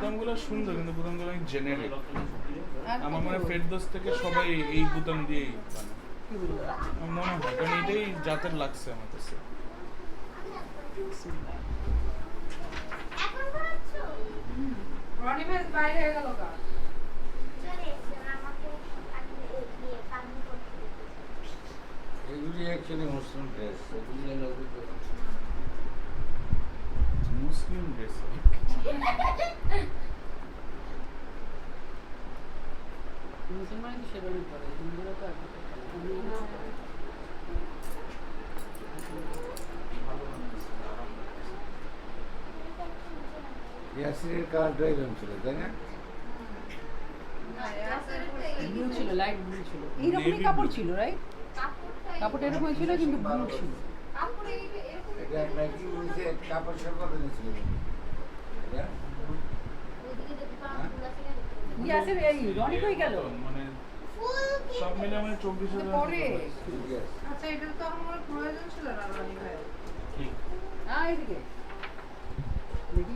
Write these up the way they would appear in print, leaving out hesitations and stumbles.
বুতামগুলো সুন্দর কিন্তু বুতামগুলো অনেক জেনারিক। আমার মনে হয় ফেরদৌস থেকে সবাই এই বুতাম দিয়েই বানায় আমার মনে হয়, কারণ এটাই জাতের লাগছে আমার কাছে। রনিমের বাইরে হয়ে গেল কা এগুলি অ্যাকচুয়ালি মুসলিম ড্রেস, এগুলি মুসলিম ড্রেস মুসলমান তো সেভাবেই পড়ে, হিন্দুরা তো ইয়াসিরের কালারটা এরকম ছিল, তাই না? ব্লু ছিল, লাইট ব্লু ছিল, এইরকমই কাপড় ছিল, রাইট? কাপড়টা এরকম ছিল কিন্তু ব্লু ছিল। এটা নাকি নিচে কাপড় সব কত নিয়েছিল এটা? ইয়াসের এই রনি কই গেল? মানে সব মিলে মানে 24,000 পরে ঠিক আছে। আচ্ছা এটা তো আমার প্রয়োজন ছিল না রনি ভাই ঠিক। এইদিকে দেখি।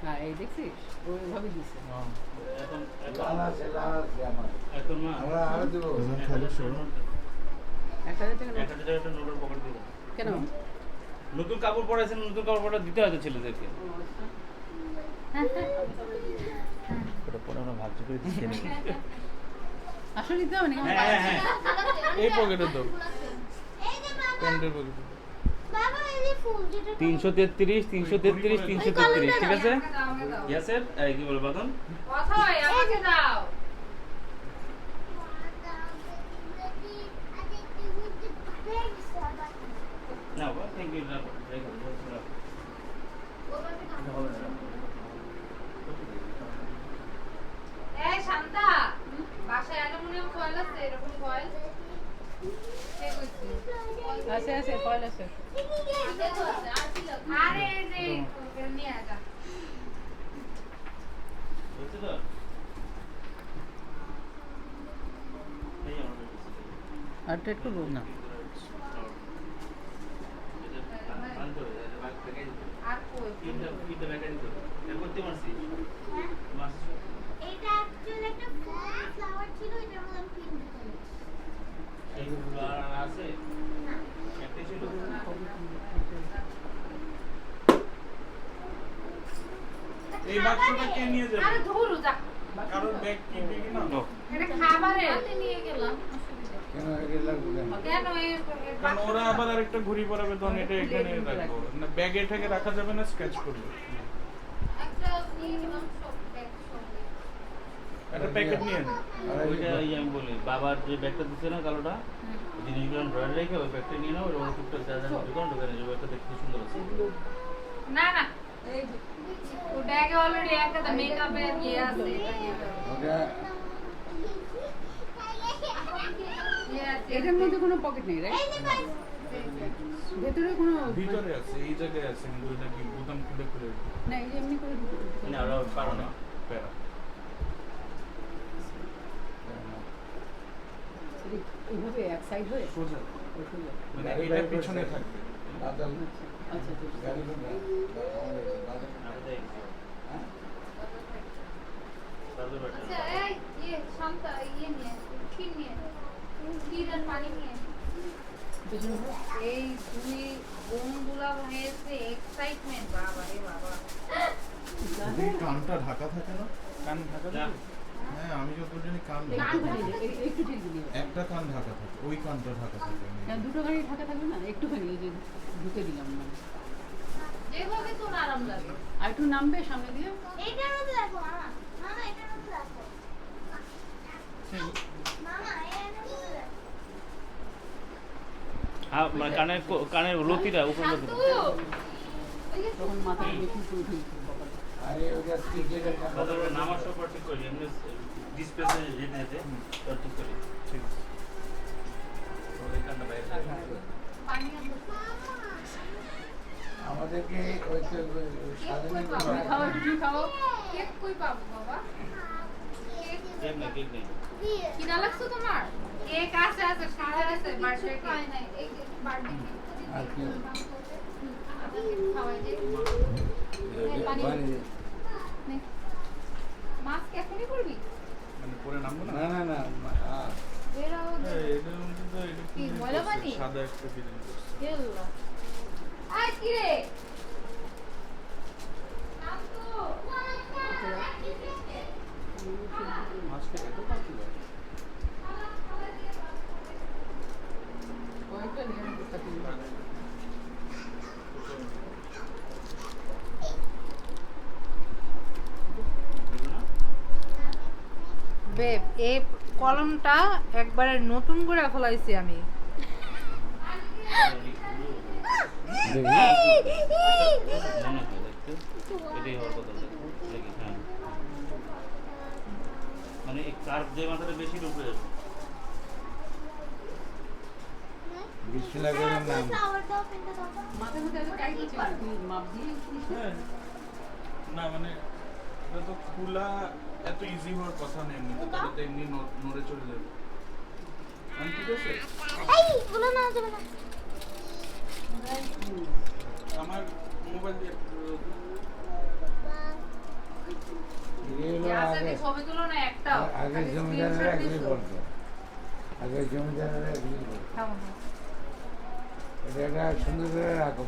হ্যাঁ, এই দেখছিস ওইভাবে দিচ্ছে। এখন লাল আছে আমার। এখন মা আমরা আরো দেবো। একটা একটা নোটের পকেট দিয়ে দাও। কেন? নতুন কাপড় পরেছেন, নতুন কাপড় পরা দিতে হয়তো ছেলেদেরকে। ওটা পরে আমরা ভাবছি করে দিতে নেই। আসলে দিতে হবে না। হ্যাঁ হ্যাঁ এই পকেটে তো প্যান্টের পকেটে। 333 333 333 ঠিক আছে? ইয়াসের এই কি বলে বাদন? কথা হয় আমাকে দাও না বাবা থ্যাংক ইউ না রেখে দাও। এই শান্তা বাসায় অ্যালুমিনিয়াম ফয়েল আছে এরকম ফয়েল কে কইছে আছে আছে ফয়েল আছে। আরে এই যে নিয়ে আসা বুঝছো তো? এই আমাদের আর ট্রেড করবো না। আর কই এটা অ্যাকচুয়ালি একটা ফ্লাওয়ার ছিল, এটার মধ্যে আমি পিন এই বাক্সটা কে নিয়ে যাবে? আরে ধুরু যা কারোর ব্যাগ কি বেগে না? এটা খাবারে হাতে নিয়ে গেলাম কেন এটা লাগবে কেন? কেন এই কারণ ওরা আবার আরেকটা ঘুড়ি পরাবে, তখন এটা এখানে রাখবো না, ব্যাগে এটাকে রাখা যাবে না, স্ক্র্যাচ করবে। একটা নিয়ে গেলাম সব ব্যাগ সঙ্গে। একটা প্যাকেট নিয়ে নে। ওইটা আমি বলি বাবার যে ব্যাগটা দিচ্ছে না কালোটা, জিনিসগুলো ড্রয়ার রেখে ওই ব্যাগটা নিয়ে নাও, ওর টুকটাক যা যা দোকান ঢোকানে যাবে, ব্যাগটা দেখতে সুন্দর আছে। না না এই ও ব্যাগে অলরেডি একটা মেকআপে ইয়ে আছে ওটা এটার মধ্যে কোনো পকেট নেই, রাইট? এই যে ভাই, ভেতরে কোনো ভিতরে আছে, এই জায়গায় আছে, কিন্তু এটা কি বোতাম খুলে খুলে না, এই যে এমনি করে দিতে হবে। না ওরা পারো না। প্যারা। এইভাবে এক সাইড হয়ে সোজা ওই সোজা। মানে এটা পিছনে থাকবে। বাদাম আচ্ছা ঠিক আছে। গাড়ি কোনটা? বাদাম আমাদের হ্যাঁ? দাদুর আচ্ছা ব্যাগটা এই ইয়ে শান্তা ইয়ে নিয়ে ক্ষীর নিয়ে ক্ষীর আর পানি নিয়ে পেছনে ঘুরো। এই তুমি বোনগুলা হয়েছে এক্সাইটমেন্ট বাবা রে বাবা এই কানটা ঢাকা থাকে না? কান ঢাকা যা। যাবে? হ্যাঁ, আমি যতজনই কান ঢাকা একটুখানি একটু ঠিক দিলে হবে। একটা কান ঢাকা থাকে, ওই কানটা ঢাকা থাকে। না, দুটো গাড়ি ঢাকা থাকবে না, একটুখানি এই যে ঢুকে দিলাম না। যেভাবে তোর আরাম লাগে আর একটু নামবে সামনে দিয়ে। এইটার মধ্যে রাখো মামা, মামা এটার মধ্যে রাখো মামা এটার মধ্যে রাখো হ্যাঁ মানে কানের লতিটা উপরে লতিটা তখন মাথাটা বেশি পুরো ঢুকছে কপালে। আরে ওটা কি যেটা দাদুর নামার সব ঠিক করি এমনি ডিসপ্লেতে যেতে যেতে তো ঠিক করি। ঠিক আছে। ওই কানটা বাইরে থাকে। পানি আনতে আমাদেরকে ওই তো সাধারণ তুমি খাও, একটু তুমি খাও। কেক কই পাবো বাবা কেক নেই কেক নেই। দিয়ে কি না লাগছে তোমার কেক আছে আছে সারা আছে বার্থডে খাই কেক নাই এই বার্থডে আর কি খাওয়াই দে পানি মাস্ক এখনই করবি? মানে পরে নামবো না? না না না বেরাও হ্যাঁ, এটার মধ্যে তো এটা কি, কি ময়লা করছে? পানি? সাদা একটা ডিজাইন করছে। গেল্লা। আয় কি রে? নাম তো। মাছটা এত পাতলা। কয়েকটা নিয়ে বুঝতে পারি। বেব এই কলমটা একবারে নতুন করে ফলাইছি আমি। মনে হয় দেখতে এটাই হওয়ার কথা দেখতে দেখি হ্যাঁ মানে এই কার্ভ যে মাথাটা বেশি রূপে যাবে বিসমিল্লাহির নাম মাথার মধ্যে এত টাইট হচ্ছে না, তুই মাপ দিয়ে দিস না? হ্যাঁ। না মানে এটা তো খোলা এত ইজি হওয়ার কথা নেই এমনিতে, তাহলে তো এমনি নড়ে চলে যাবে। আমি ঠিক আছে? আমার মোবাইল দিয়ে আগে ছবি তুলো না একটাও। আগে জমিদারেরা এগুলি বলতো, আগে জমিদারেরা এগুলি বলতো। এটা একটা সুন্দর করে রাখো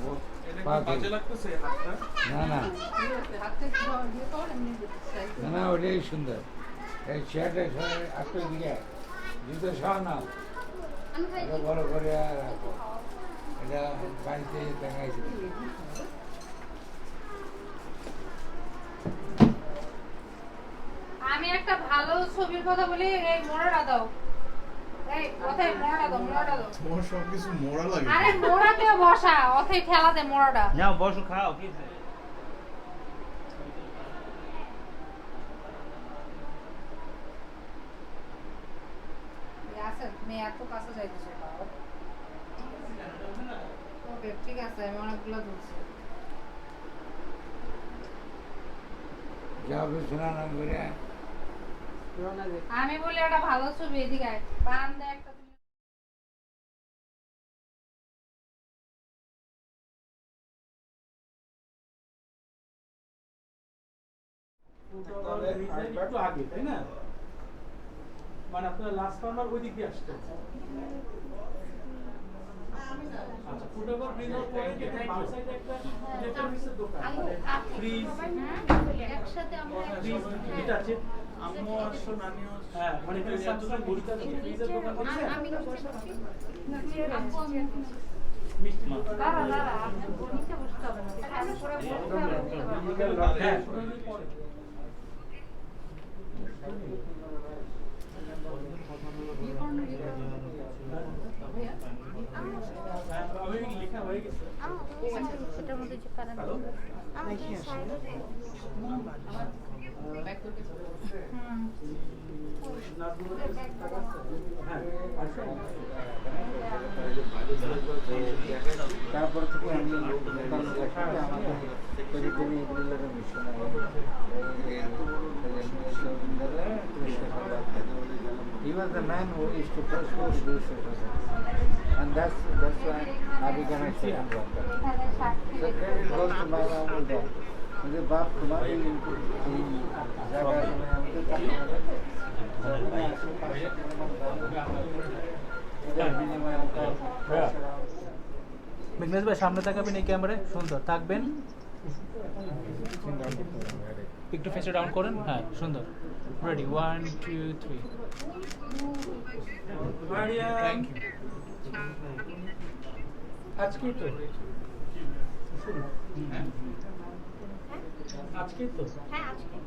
এটা পা কি বাজে দিয়ে। লাগতেছে হাতটা? না না ঠিক আছে, হাতে দিয়ে কর, এমনি size না না ওটাই সুন্দর। এই চেয়ারটা সবাই আপনার দিকে জুতো সহ নাও, আমি খাই এটা বড় করে রাখো। এটা বাড়িতে দেখাইছে। আমি একটা ভালো ছবির কথা বলি, এই মোড়াটা দাও। এই কোথায় মোড়াটা দাও, মোড়াটা দাও। তোমার সব কিছু মোড়া লাগে। আরে মোড়াতে বসা, অথই ঠেলা দে মোড়াটা। নাও বসো খাও কি আছে মেয়ে এত কাছে যাইতেছে তাও। ওকে ঠিক আছে, আমি অনেকগুলো তুলছি। যাও শোনা নাম করে রওনা দে। আমি বলি একটা ভালো ছবি এদিকে আয়, বারান্দা একটা তুলে। একটু আগে তাই না মানে আপনার লাস্ট নাম্বার ওই দিক দিয়ে আসছে আচ্ছা ফুটওভার ব্রিজ এর পরে কি বাম সাইডে একটা ইলেকট্রনিক্সের দোকান মানে ফ্রিজ একসাথে আমরা ফ্রিজ এটা আছে আম্মু আসছো, নানিও আসছো। হ্যাঁ মানে এখানে স্যামসাং বড়িটা ফ্রিজের দোকান আছে আমি বসে আছি। আপু আমি মিষ্টি দোকান দাঁড়া দাঁড়া, আপনার নিচে বসতে হবে না। তারপরে বসতে হবে। হ্যাঁ ফুটওভারের পরে আমি লেখা হয়ে গেছে সেটার মধ্যে যে কারেন্ট ব্যাক করতে তারপর থেকে আমি আমাদের তৈরি করি এগুলোর mission He was the man who used to first go to do social and that's why I became a second doctor. So credit goes to my mom and dad. मुझे बाप तुम्हारे जगह में हमको करना है বিঘ্নেশ ভাই সামনে তাকাবেন এই ক্যামেরায় সুন্দর থাকবেন একটু ফেসে ডাউন করেন হ্যাঁ সুন্দর রেডি 1 2 3 থ্যাংক ইউ আজকে তো আজকে তো হ্যাঁ আজকে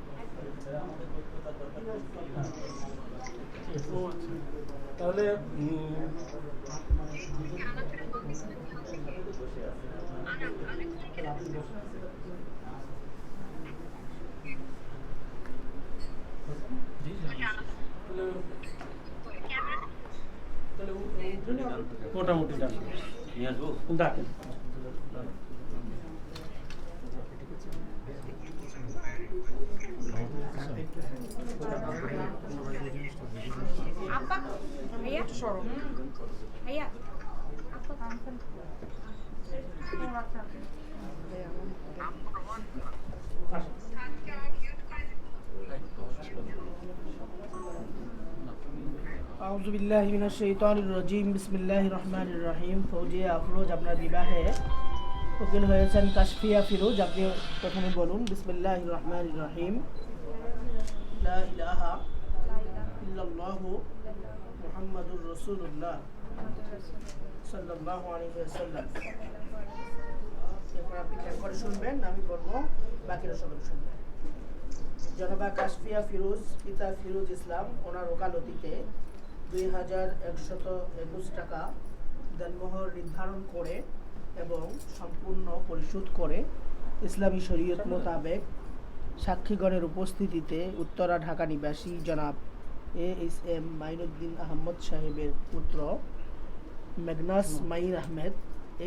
তাহলে মোটামুটি ডাকেন নিয়ে আসবো ডাকেন আপা ভাইয়া সরো ভাইয়া আপা কাঁদছেন আসুন আউযু বিল্লাহি মিনাশ শাইতানির রাজিম বিসমিল্লাহির রহমানির রহিম। ফৌজিয়া আফরোজ আপনার বিবাহে উকিল হয়েছেন কাশফিয়া ফিরোজ। আপনি প্রথমে বলুন বিসমিল্লাহির রহমানির রহিম। লা ইলাহা ইল্লাল্লাহু মুহাম্মাদুর রাসূলুল্লাহ সাল্লাল্লাহু আলাইহি ওয়াসাল্লাম। এরপর আপনি খেয়াল করে শুনবেন, আমি বলবো, বাকিরা সবাই শুনবেন। জনাবা কাশফিয়া ফিরোজ পিতা ফিরোজ ইসলাম ওনার ওকালতিতে 2121 টাকা দেনমোহর নির্ধারণ করে এবং সম্পূর্ণ পরিশোধ করে ইসলামী শরীয়ত মোতাবেক সাক্ষীগণের উপস্থিতিতে উত্তরা ঢাকা নিবাসী জনাব ASM মাইনুদ্দিন আহমদ সাহেবের পুত্র মেঘনাস মাইন আহমেদ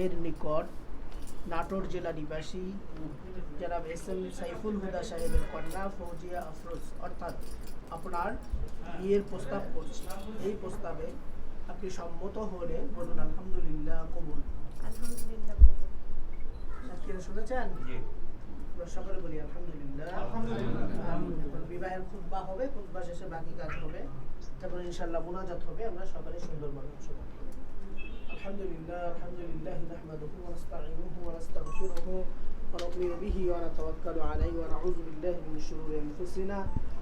এর নিকট নাটোর জেলা নিবাসী জনাব SM সাইফুল হুদা সাহেবের কন্যা ফৌজিয়া আফরোজ অর্থাৎ আপনার বিয়ের প্রস্তাব করছি। এই প্রস্তাবে আপনি সম্মত হলে বলুন আলহামদুলিল্লাহ কবুল। আলহামদুলিল্লাহ সাক্ষীরা শুনেছেন? আমরা সকলে বলি আলহামদুলিল্লাহ। এখন বিবাহের খুতবা হবে, খুতবা শেষে বাকি কাজ হবে, তারপর ইনশাআল্লাহ মুনাজাত হবে। আমরা সকালে সুন্দরভাবে অংশগ্রহণ করব। আলহামদুলিল্লাহ আলহামদুলিল্লাহ নাহমাদুহু ওয়া নাস্তাঈনুহু ওয়া নাস্তাগফিরুহু ওয়া নু'মিনু বিহি ওয়া নাতাওয়াক্কালু আলাইহি ওয়া নাউযু বিল্লাহি মিন শুরুরি আনফুসিনা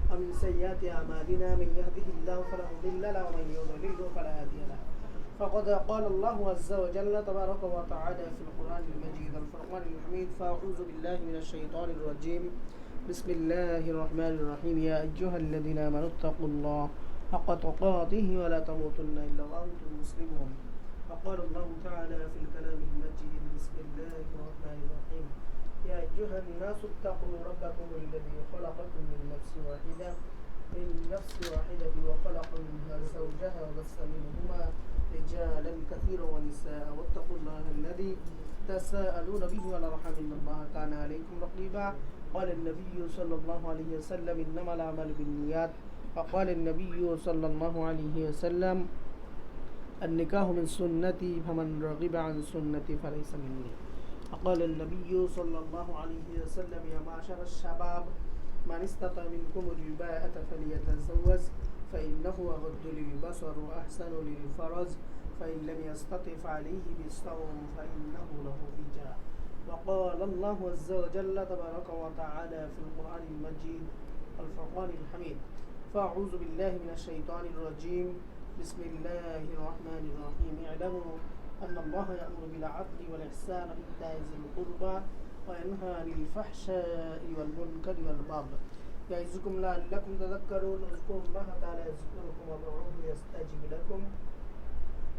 ওয়া মিন সাইয়্যাতি আ'মালিনা মান ইয়াহদিহিল্লাহু ফালা মুদিল্লা লাহু ওয়া মান ইউদ্লিলহু ফালা হাদিয়া লাহু। فقد قال الله عز وجل تبارك وتعالى في القرآن المجيد الفرقان الحميد فأعوذ بالله من الشيطان الرجيم بسم الله الرحمن الرحيم يا أيها الذين آمنوا اتقوا الله حق تقاته ولا تموتن إلا وأنتم مسلمون. وقال الله تعالى في الكلام المجيد بسم الله الرحمن الرحيم يا أيها الناس اتقوا ربكم الذي خلقكم من نفس واحدة وخلق منها زوجها وبث منهما رجالا كثيرا ونساء واتقوا الله الذي تساءلون به والأرحام إن الله كان عليكم رقيبا. قال النبي صلى الله عليه وسلم إنما الأعمال بالنيات. وقال النبي صلى الله عليه وسلم النكاح من سنتي فمن رغب عن سنتي فليس مني. وقال النبي صلى الله عليه وسلم يا معشر الشباب من استطاع منكم الباءة فليتزوج فإنه أغض للبصر وأحسن للفرج فإن لم يستطع فعليه بالصوم فإنه له وجاء. وقال الله عز وجل تبارك وتعالى في القرآن المجيد الفرقان الحميد فأعوذ بالله من الشيطان الرجيم بسم الله الرحمن الرحيم اعلموا أن الله يأمر بالعدل والإحسان وإيتاء ذي القربى وينهى عن الفحشاء والمنكر والبغي يعظكم لعلكم تذكرون. اذكروا الله تعالى يذكركم وادعوه يستجب لكم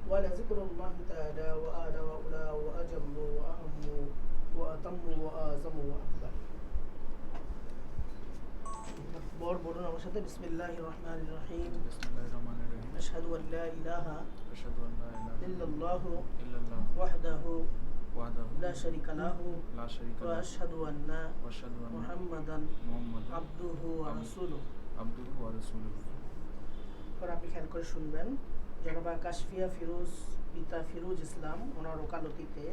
ولذكر الله تعالى وآل وأولى وأجل وأهم وأتم وأعظم وأكبر. বলুন আমার সাথে বিসমিল্লাহির রহমানির রহিম। বিসমিল্লাহির রহমানির রহিম। আশহাদু আল লা ইলাহা আশহাদু আল লা ইলাহা ইল্লাল্লাহু ইল্লাল্লাহ ওয়াহদাহু ওয়াহদাহু লা শারীকা লাহু লা শারীকা ওয়া লাহু আশহাদু আন্না ওয়া আশহাদু আন্না মুহাম্মাদান মুহাম্মাদান আবদুহু ওয়া রাসূলুহু। আবদুহু ওয়া রাসূলুহু। পর আপনি খেয়াল করে শুনবেন। জনাবা কাশফিয়া ফিরোজ পিতা ফিরোজ ইসলাম ওনার ওকালতিতে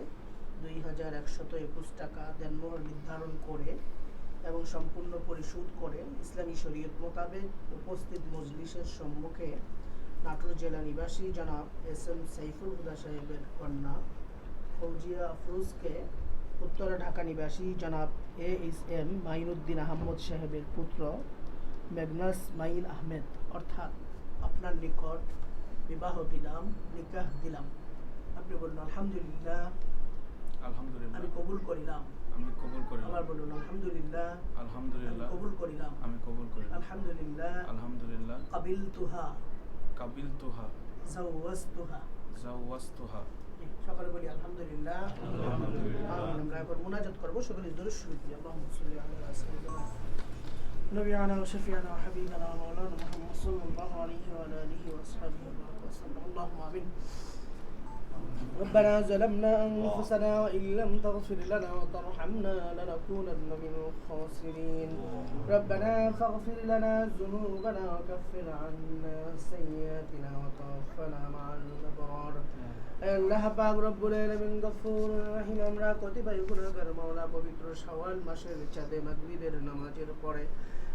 2121 টাকা দেনমোহর নির্ধারণ করে এবং সম্পূর্ণ পরিশোধ করে ইসলামী শরীয়ত মোতাবেক উপস্থিত মজলিসের সম্মুখে নাটোর জেলা নিবাসী জনাব SM সাইফুল হুদা সাহেবের কন্যা ফৌজিয়া আফরোজকে উত্তরা ঢাকা নিবাসী জনাব ASM মাইনুদ্দিন আহমদ সাহেবের পুত্র মেঘনাস মাইন আহমেদ অর্থাৎ আপনার নিকট বিবাহ দিলাম, নিকাহ দিলাম। আপনি বলুন আলহামদুলিল্লাহ আলহামদুলিল্লাহ আমি কবুল করিলাম। আমি কবুল করিলাম। আবার বলুন আলহামদুলিল্লাহ আলহামদুলিল্লাহ আমি কবুল করিলাম। আমি কবুল করিলাম। আলহামদুলিল্লাহ আলহামদুলিল্লাহ কাবিলতুহা কাবিলতুহা জাওয়াজতুহা। জাওয়াজতুহা। সকালে বলি আলহামদুলিল্লাহ। আলহামদুলিল্লাহ। আমরা এখন মুনাজাত করব, সকলে দরুদ শরীফ পড়ি। আল্লাহুম্মা সাল্লি আলা সাইয়্যিদিনা নবিয়ানা ওয়া শফিয়ানা ওয়া হাবিবানা ওয়া মাওলানা মুহাম্মদ সাল্লাল্লাহু আলাইহি ওয়া আলিহি ওয়া আসহাবিহি ওয়া সাল্লাম। আল্লাহুম্মা আমিন। ربنا ظلمنا أنفسنا وإن لم تغفر لنا وترحمنا لنكونن من الخاسرين. ربنا فاغفر لنا ذنوبنا وكفر عنا سيئاتنا وتوفنا مع الأبرار. আল্লাহ পাক রব্বুল আলামিন গফুর রহিম। আমরা কতিপয় গুনাহগার মাওলা পবিত্র শাওয়াল মাসের চাঁদে মাগরিবের নামাজের পরে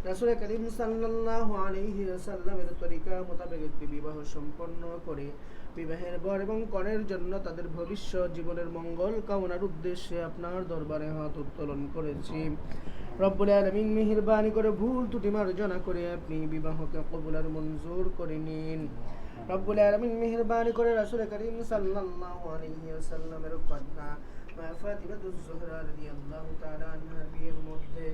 রাসূল করিম সাল্লাল্লাহু আলাইহি ওয়াসাল্লামের তরিকা মোতাবেক একটি বিবাহ সম্পন্ন করে বিবাহের বর এবং কনের জন্য তাদের ভবিষ্যৎ জীবনের মঙ্গল কামনার উদ্দেশ্যে আপনার দরবারে হাত উত্তোলন করেছি। রব্বুল আলামিন মেহেরবানি করে ভুল ত্রুটি মার্জনা করে আপনি বিবাহকে কবুল আর মঞ্জুর করে নিন। রব্বুল আলামিন মেহেরবানি করে রাসূল করিম সাল্লাল্লাহু আলাইহি ওয়াসাল্লামের কন্যা মা ফাতিমাতুজ জোহরা রাদিয়াল্লাহু তাআলা আনহার বিয়ের মধ্যে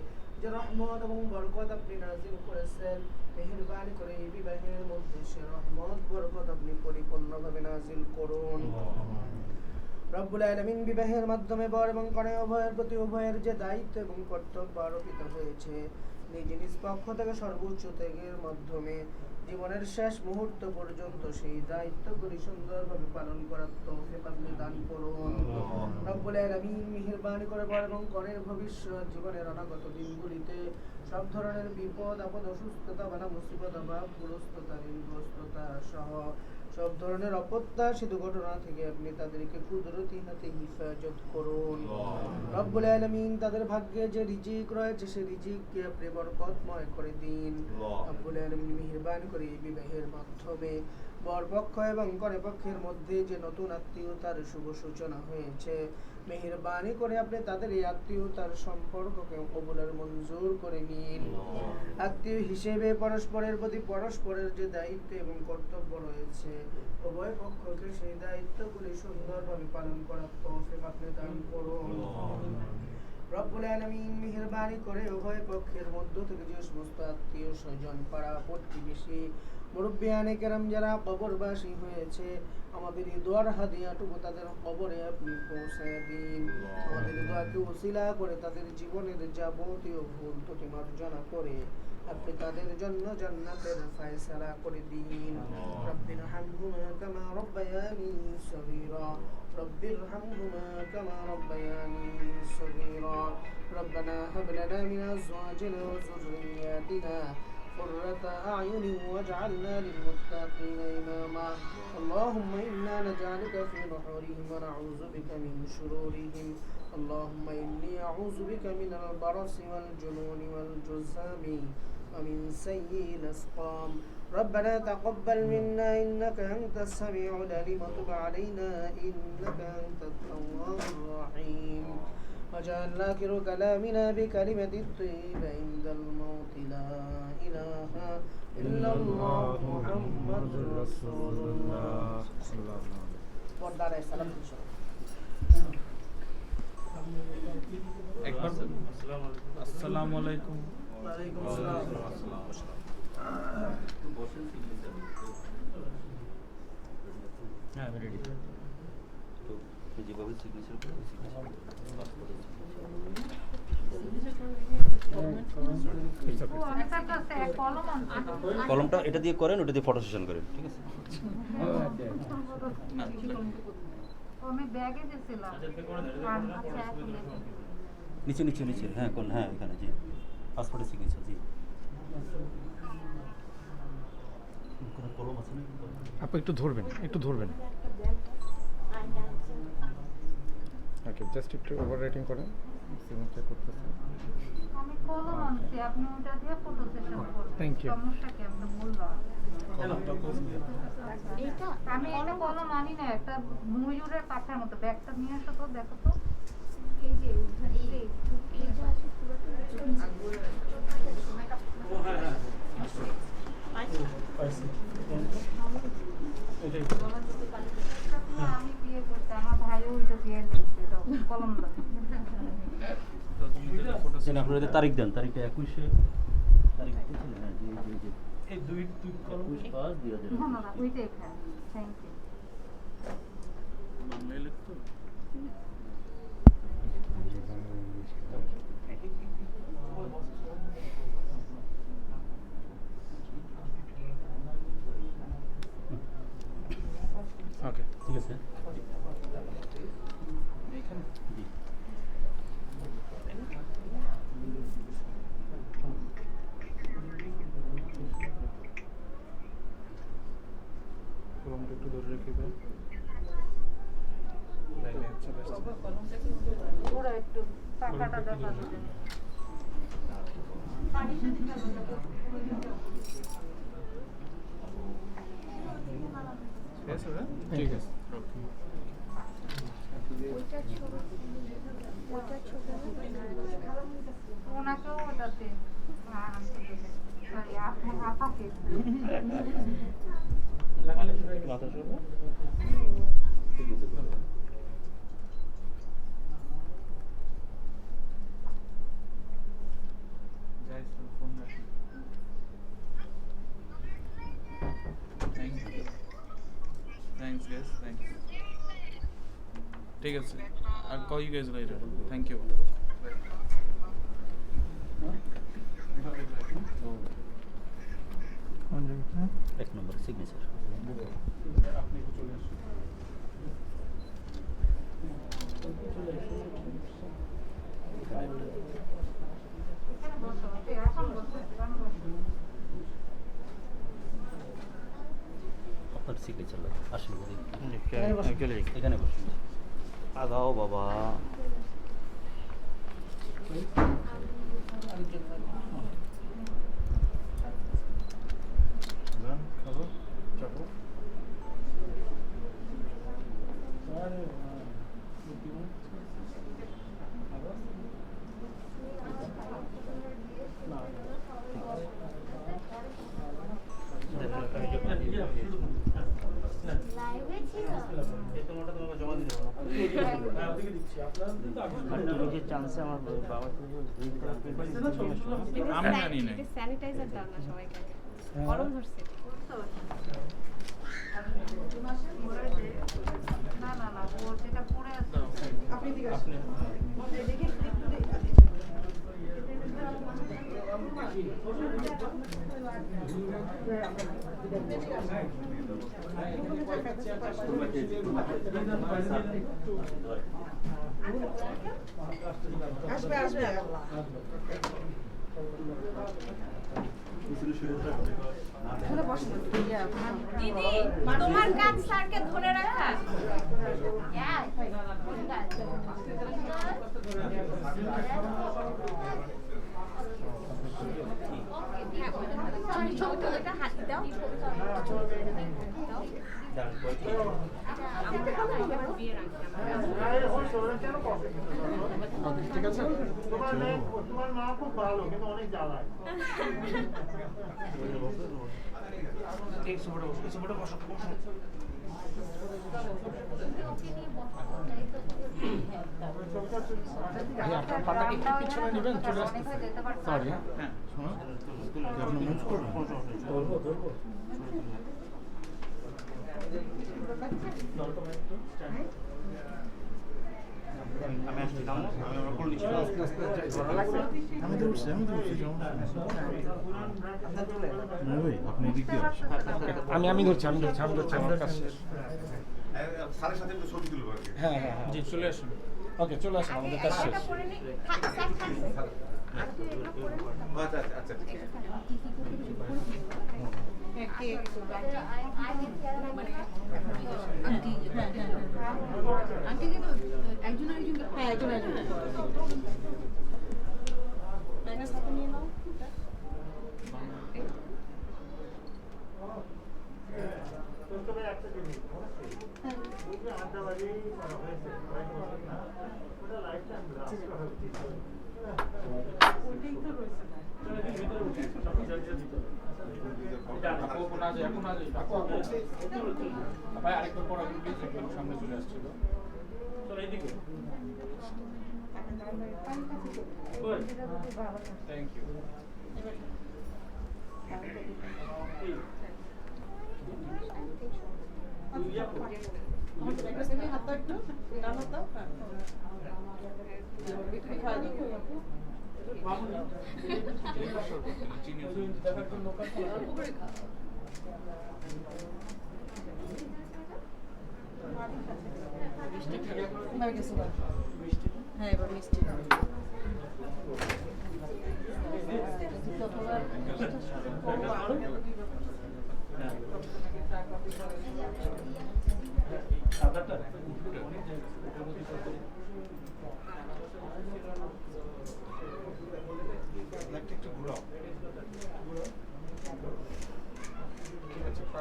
যে রহমত এবং বরকত আপনি নাযিল করেছেন, মেহেরবানি করে এই বিবাহের মধ্যে সে রহমত বরকত আপনি পরিপূর্ণভাবে নাযিল করুন। রব্বুল আলামিন বিবাহের মাধ্যমে বর এবং কনে উভয়ের প্রতি উভয়ের যে দায়িত্ব এবং কর্তব্য আরোপিত হয়েছে, নিজ নিজ পক্ষ থেকে সর্বোচ্চ ত্যাগের মাধ্যমে জীবনের শেষ মুহূর্ত পর্যন্ত সেই দায়িত্বগুলি সুন্দরভাবে পালন করার তৌফিক আপনি দান করুন। রব্বুল আলামিন মেহেরবানি করে বর এবং কনের ভবিষ্যৎ জীবনের অনাগত দিনগুলিতে সব ধরনের বিপদ আপদ, অসুস্থতা, বালা মুসিবত, অভাব, গ্রস্ততা, ঋণগ্রস্ততা সহ সব ধরনের অপ্রত্যাশিত ঘটনা থেকে আপনি তাদেরকে কুদরতি হাতে হিফাজত করুন। রব্বুল আলামিন তাদের ভাগ্যে যে রিজিক রয়েছে সে রিজিককে আপনি বরকতময় করে দিন। রব্বুল আলামিন মেহেরবানি করে এই বিবাহের মাধ্যমে বরপক্ষ এবং কনেপক্ষের মধ্যে যে নতুন আত্মীয়তার শুভ সূচনা হয়েছে, মেহেরবানি করে আপনি তাদের এই আত্মীয়তার সম্পর্ককে কবুল আর মঞ্জুর করে নিন। আত্মীয় হিসেবে পরস্পরের প্রতি পরস্পরের যে দায়িত্ব এবং কর্তব্য রয়েছে, উভয় পক্ষকে সেই দায়িত্বগুলি সুন্দরভাবে পালন করার তৌফিক আপনি দান করুন। রব্বুল আলামিন মেহেরবানি করে উভয় পক্ষের মধ্য থেকে যে সমস্ত আত্মীয় স্বজন, পাড়া প্রতিবেশী, মুরব্বিয়ানে কেরাম যারা কবরবাসী হয়েছে, আমাদের এই দোয়ার হাদিয়াটুকু তাদের কবরে আপনি পৌঁছায় দিন। আমাদের দোয়াকে ওসিলা করে তাদের জীবনের যাবতীয় ভুল ত্রুটি মার্জনা করে আপনি তাদের জন্য জান্নাতের ফয়সালা করে দিন। রব্বিরহামহুমা কামা রব্বায়ানি সগীরা রব্বিরহামহুমা কামা রব্বায়ানি সগীরা রব্বানা হাব লানা মিন আজওয়াজিনা ওয়া যুররিয়াতিনা قرة أعين واجعلنا للمتقين إماما اللهم إنا نجعلك في نحورهم ونعوذ بك من شرورهم اللهم إني أعوذ بك من البرص والجنون والجذام ومن سيء الأسقام ربنا تقبل منا إنك أنت السميع العليم وتب علينا إنك أنت التواب الرحيم وجعل آخر كلامنا بكلمة الطيبة عند الموت لا إله إلا الله محمد رسول الله একবার আসসালামু আলাইকুম। ওয়ালাইকুম আসসালাম। হ্যাঁ আমি রেডি। তো যেভাবে সিগনেচার করে কলমটা এটা দিয়ে করেন, ওটা দিয়ে ফটো সেশন করেন, ঠিক আছে? আমি ব্যাগে দিছিলাম। নিচে নিচে নিচে, হ্যাঁ কোন, হ্যাঁ এখানে, জি পাসপোর্টের সিগনেচার, জি। কোনো কলম আছে না? আপনি একটু ধরবেন, একটু ধরবেন। ওকে, জাস্ট একটু ওভার রাইটিং করেন, সিগনেচার করতেছেন। আমি কলম আনছি, আপনি ওটা দিয়ে ফটো সেশন করবেন। Thank you. সমস্যা কি আপনি বললাম? কলমটা কোথায়? এইটা আমি একটা কলম আনি না, একটা ময়ূরের পাখার মতো। ব্যাগটা নিয়ে আসো তো, দেখো তো। এই যে এইটা আছে পুরোটা। ও হ্যাঁ হ্যাঁ পাইছি। এটাই আমি বিয়ে করতে, আমার ভাইও ওইটা দিয়ে দিয়েছে। এটা কলম দাও। আপনার এদের তারিখ দেন, তারিখটা 21 তারিখ দিয়েছিলেন? হ্যাঁ জি জি জি, এই দুই কলম 21/5/2000। না না, ওইটাই খায়। Thank you. বাংলায় লিখতো? ওকে, ঠিক আছে। এইখানে জি কলমটা একটু ধরে রেখে দেন। লাইনে চলে আসছে। ওরা একটু পাখাটা দেখা যাবে। ঠিক আছে দাদা? ঠিক আছে ওকে ওনাকেও ওটাতে সরি আপাকে মাথা সরো। যাই স্যার ফোন রাখি thank you thanks guys thanks ঠিক আছে I'll call you guys later thank you এক নম্বর সিগনেচার। আপনি একটু চলে আসুন আপনার সিগনেচার লাগবে। আসুন বলি এখানে বসুন। আগাও বাবা। খাবো চাপো তুমি যে চান্সে আমার বাবা আমি জানি না স্যানিটাইজার দাও না সবাইকে গরম ধরছে না না না ও যেটা পড়ে আছে আপনি আসবে আসবে দিদি তোমার কাজ স্যারকে ধরে রাখা ছবিটা হাত দাও ঠিক আছে তোমার মা খুব ভালো কিন্তু অনেক জ্বালায় এই সুপারটা বসো সুপারটা বসো বসো। ভাই আপনার পাটা কি একটু পিছনে নেবেন চলে আসতে সরি হ্যাঁ শোনো আপনি মুভ করুন আমি আসছি নামো আমি আমার কোল নিচ্ছি। আমি তো উঠছি না ভাই আপনি এদিক দিয়ে আসুন আমি ধরছি আমার কাছে স্যারের সাথে একটু ছবি তুলবো আর কি হ্যাঁ হ্যাঁ হ্যাঁ জি চলে আসুন ওকে চলে আসুন আমাদের কাজ শেষ আচ্ছা আচ্ছা আচ্ছা ঠিক আছে আন্টি কিন্তু একজন আরেকজনকে হ্যাঁ একজন আরেকজনকে তবে একটা জিনিস বুঝলে আড্ডা বাজেই হয়েছে ওটা লাইফ টাইম আপু না যায় এখন না যায় আপু ভাই আরেকবার পড়া প্লিজ একটু সামনে চলে আসছে তো চলো এইদিকে থ্যাংক ইউ হ্যাঁ এবার মিষ্টি একটু ঘুরাও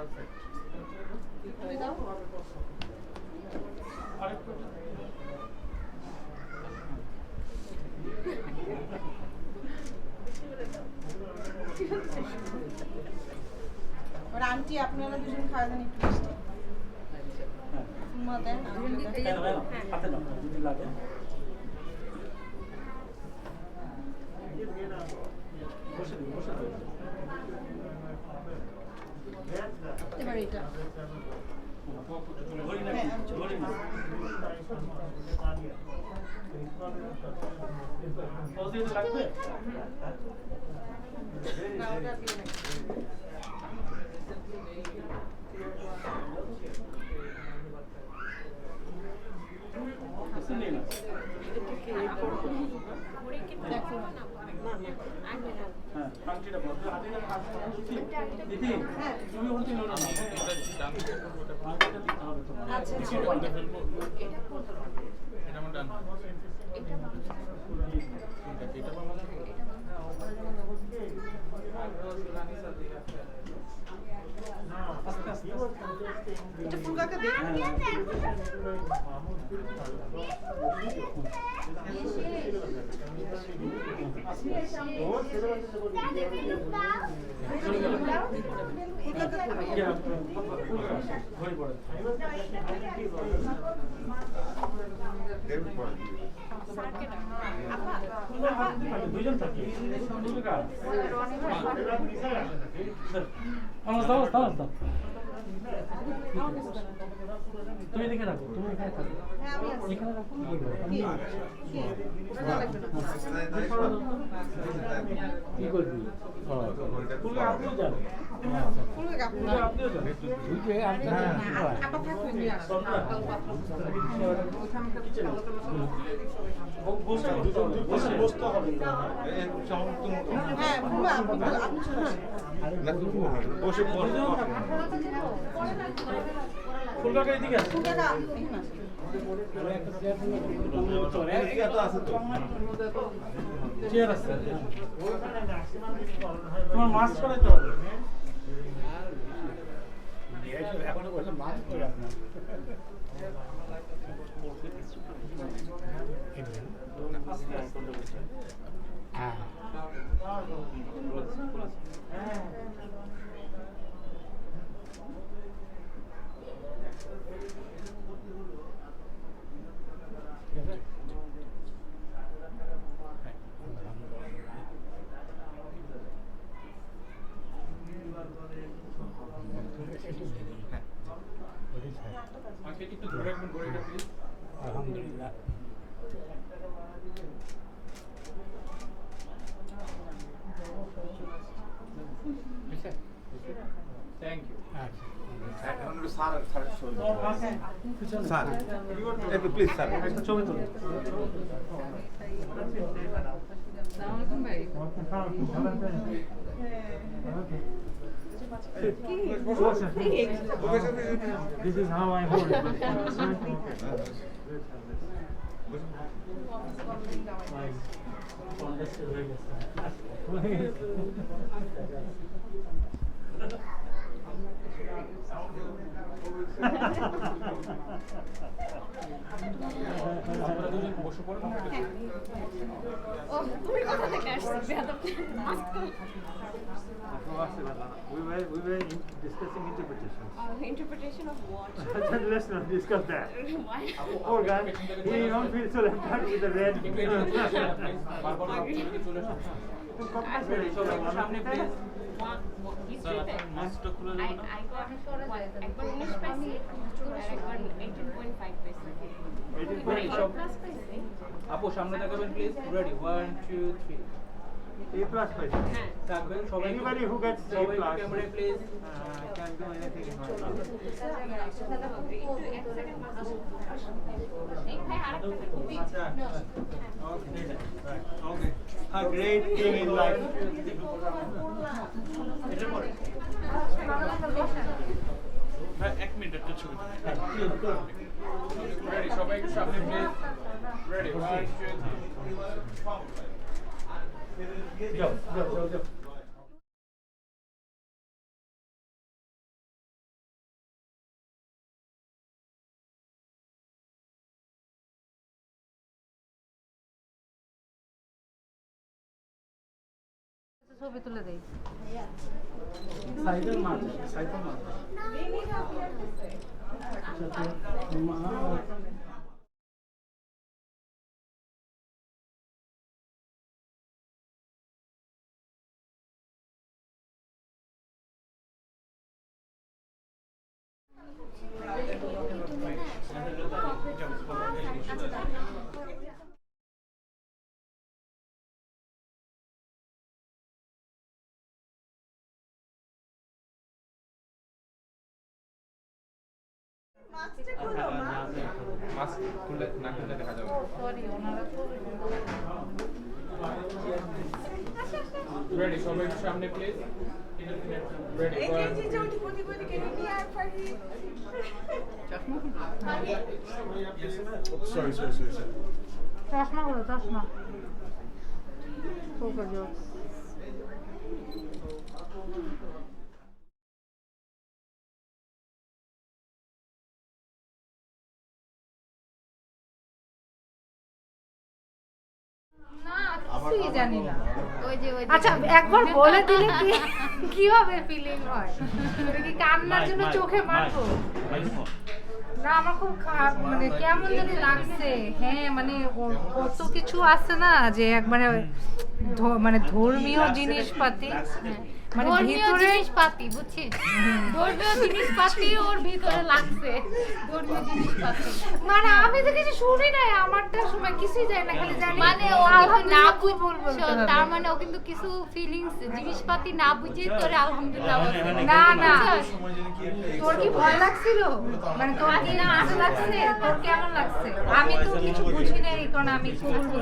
পারফেক্ট। ওর আন্টি আপনারা দুজন খাওয়া দেন একটু মিষ্টি। মা দেন হাতে নাও যদি লাগে বসে দিন বসে দিন এবার এটা ধরি না ধরি না পৌঁছে দিতে লাগবে না ওটা দিয়ে নাকি কিছু নেই না দেখো হ্যাঁ আংটিটা বন্ধ হাতে দিদি তুমি ওর দিন না এটা ডান দিকে করবো, ওটা বাম আংটিটা দিতে হবে তোমার আচ্ছা দিকে কোনটা ফেলবো? এটা আমার ডান দিকে। কোনটা? এটা বাম দিকে? আস্তে আস্তে এটা ফুলকাকে দে ঘড়ি পড়ে দুইজন থাকি আমার দাও দাও দাও তুমি দেখে রাখো তুমি এখানে থাকো হ্যাঁ আমি আছি এখানে রাখো ওটা লাগবে না কি করবি ফুলকা আপনিও যান ফুলকাকে ফুলকা আপনিও যান আপা থাকবে নিয়ে আসো বসে বসে বসতে হবে হ্যাঁ ফুলকা আপনি চলে বসে ফুলকাকে এদিকে আছে ফুলকাকে এখানে আসো চেয়ার আছে তোমার মাছ করাইতে হবে এখনো বলছে মাছ করে আপনার হ্যাঁ আচ্ছা, একটু ধরে রাখবেন ঘড়িটা প্লিজ। আলহামদুলিল্লাহ থ্যাংক ইউ। স্যার তোমার মাছ পিছনে স্যার একটু প্লিজ স্যার একটা ছবি তুলো আসসালামু আলাইকুম ভাই This is how I hold it. আপনারা দুজন বসে পড়ুন। ও তুমি কোথা থেকে আসছো বেয়াদব mask We were discussing interpretation. interpretation of what Let's not discuss that. why Poor guy, he don't feel so left out with the red. বারবার আপনাদেরকে চলে আসুন। সামনে প্লিজ। স্যার আপনার মাস্কটা খুলে দেবেন না? I got একবার 19 পাইছি আর একবার 18.5 পাইছি 18.5 প্লাস পাইছি আপু সামনে তাকাবেন please. Ready 1 2 3 A plus paisa. হ্যাঁ থাকবেন সবাই। Anybody who gets A সবাই plus camera please. can do anything in my life. এক সেকেন্ড মাস্ক এই ভাই আরেকটা Okay. Okay. A great thing in life. হ্যাঁ 1 মিনিট একটা ছবি। রেডি সবাই একটু সামনে প্লিজ। Ready 1 2 3 Go. ছবি তুলে দেই। সাইকেল মার সাইকেল মার মাস্ক খুলে না খুলে দেখা যাবে সরি ওনারা তো রেডি সবাই সামনে please ready sorry sorry sorry sir চশমা গুলো চশমা ফোকাস জোর না কিছুই জানি না। আচ্ছা একবার বলে দিলে কি কিভাবে ফিলিং হয়? এটা কি কান্নার জন্য চোখে মারবো? না আমার খুব খারাপ মানে কেমন জানি লাগছে। হ্যাঁ মানে কত কিছু আছে না যে একবারে মানে ধর্মীয় জিনিসপাতি মানে ভিতরে জিনিসপাতি বুঝছিস ধর্মীয় জিনিসপাতি ওর ভিতরে লাগছে ধর্মীয় জিনিসপাতি মানে আমি তো কিছু শুনি নাই আমারটার সময় কিছুই যায় না খালি জানি মানে ও আলহামদুলিল্লাহ না কবুল বলতে হবে। তার মানে ও কিন্তু কিছু ফিলিংস জিনিসপাতি না বুঝে তোরে আলহামদুলিল্লাহ বলছে। না না তোর কি ভয় লাগছিল মানে তোর কি না আশা লাগছে তোর কেমন লাগছে আমি তো কিছু বুঝি নাই কারণ আমি কবুল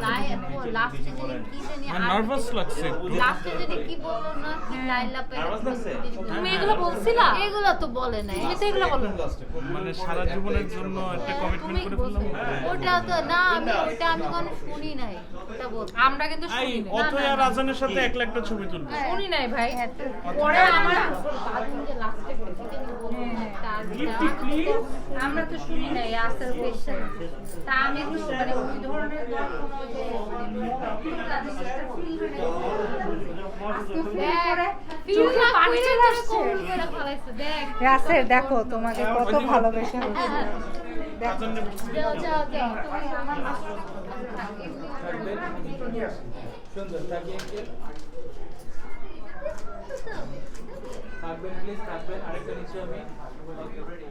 বলতে লাস্টে যদি কি জানি নার্ভাস লাগছে লাস্টে যদি কি বললো না লাইলা পেলে তুমি এগুলো বলছিলা এগুলো তো বলে নাই তুমি তো এগুলো বলো মানে সারা জীবনের জন্য একটা কমিটমেন্ট করে ফেললাম ওটা তো না আমি ওটা আমি কোনো শুনি নাই ওটা বল আমরা কিন্তু এই শুনি নাই অথই আর আজানের সাথে একলা একটা ছবি তুলবো শুনি নাই ভাই পরে আমার বাথরুম যে লাস্টে আমরা তো শুনি নাই আসার কোশ্চেন তা আমি তো মানে ওই ধরনের কোনো যে চোখে পানি চলে আসছে রাসেল দেখো তোমাকে কত ভালোবেসে যাও যাও যাও সুন্দর তাকিয়ে থাকবেন প্লিজ থাকবেন আরেকটা নিচে আমি রেডি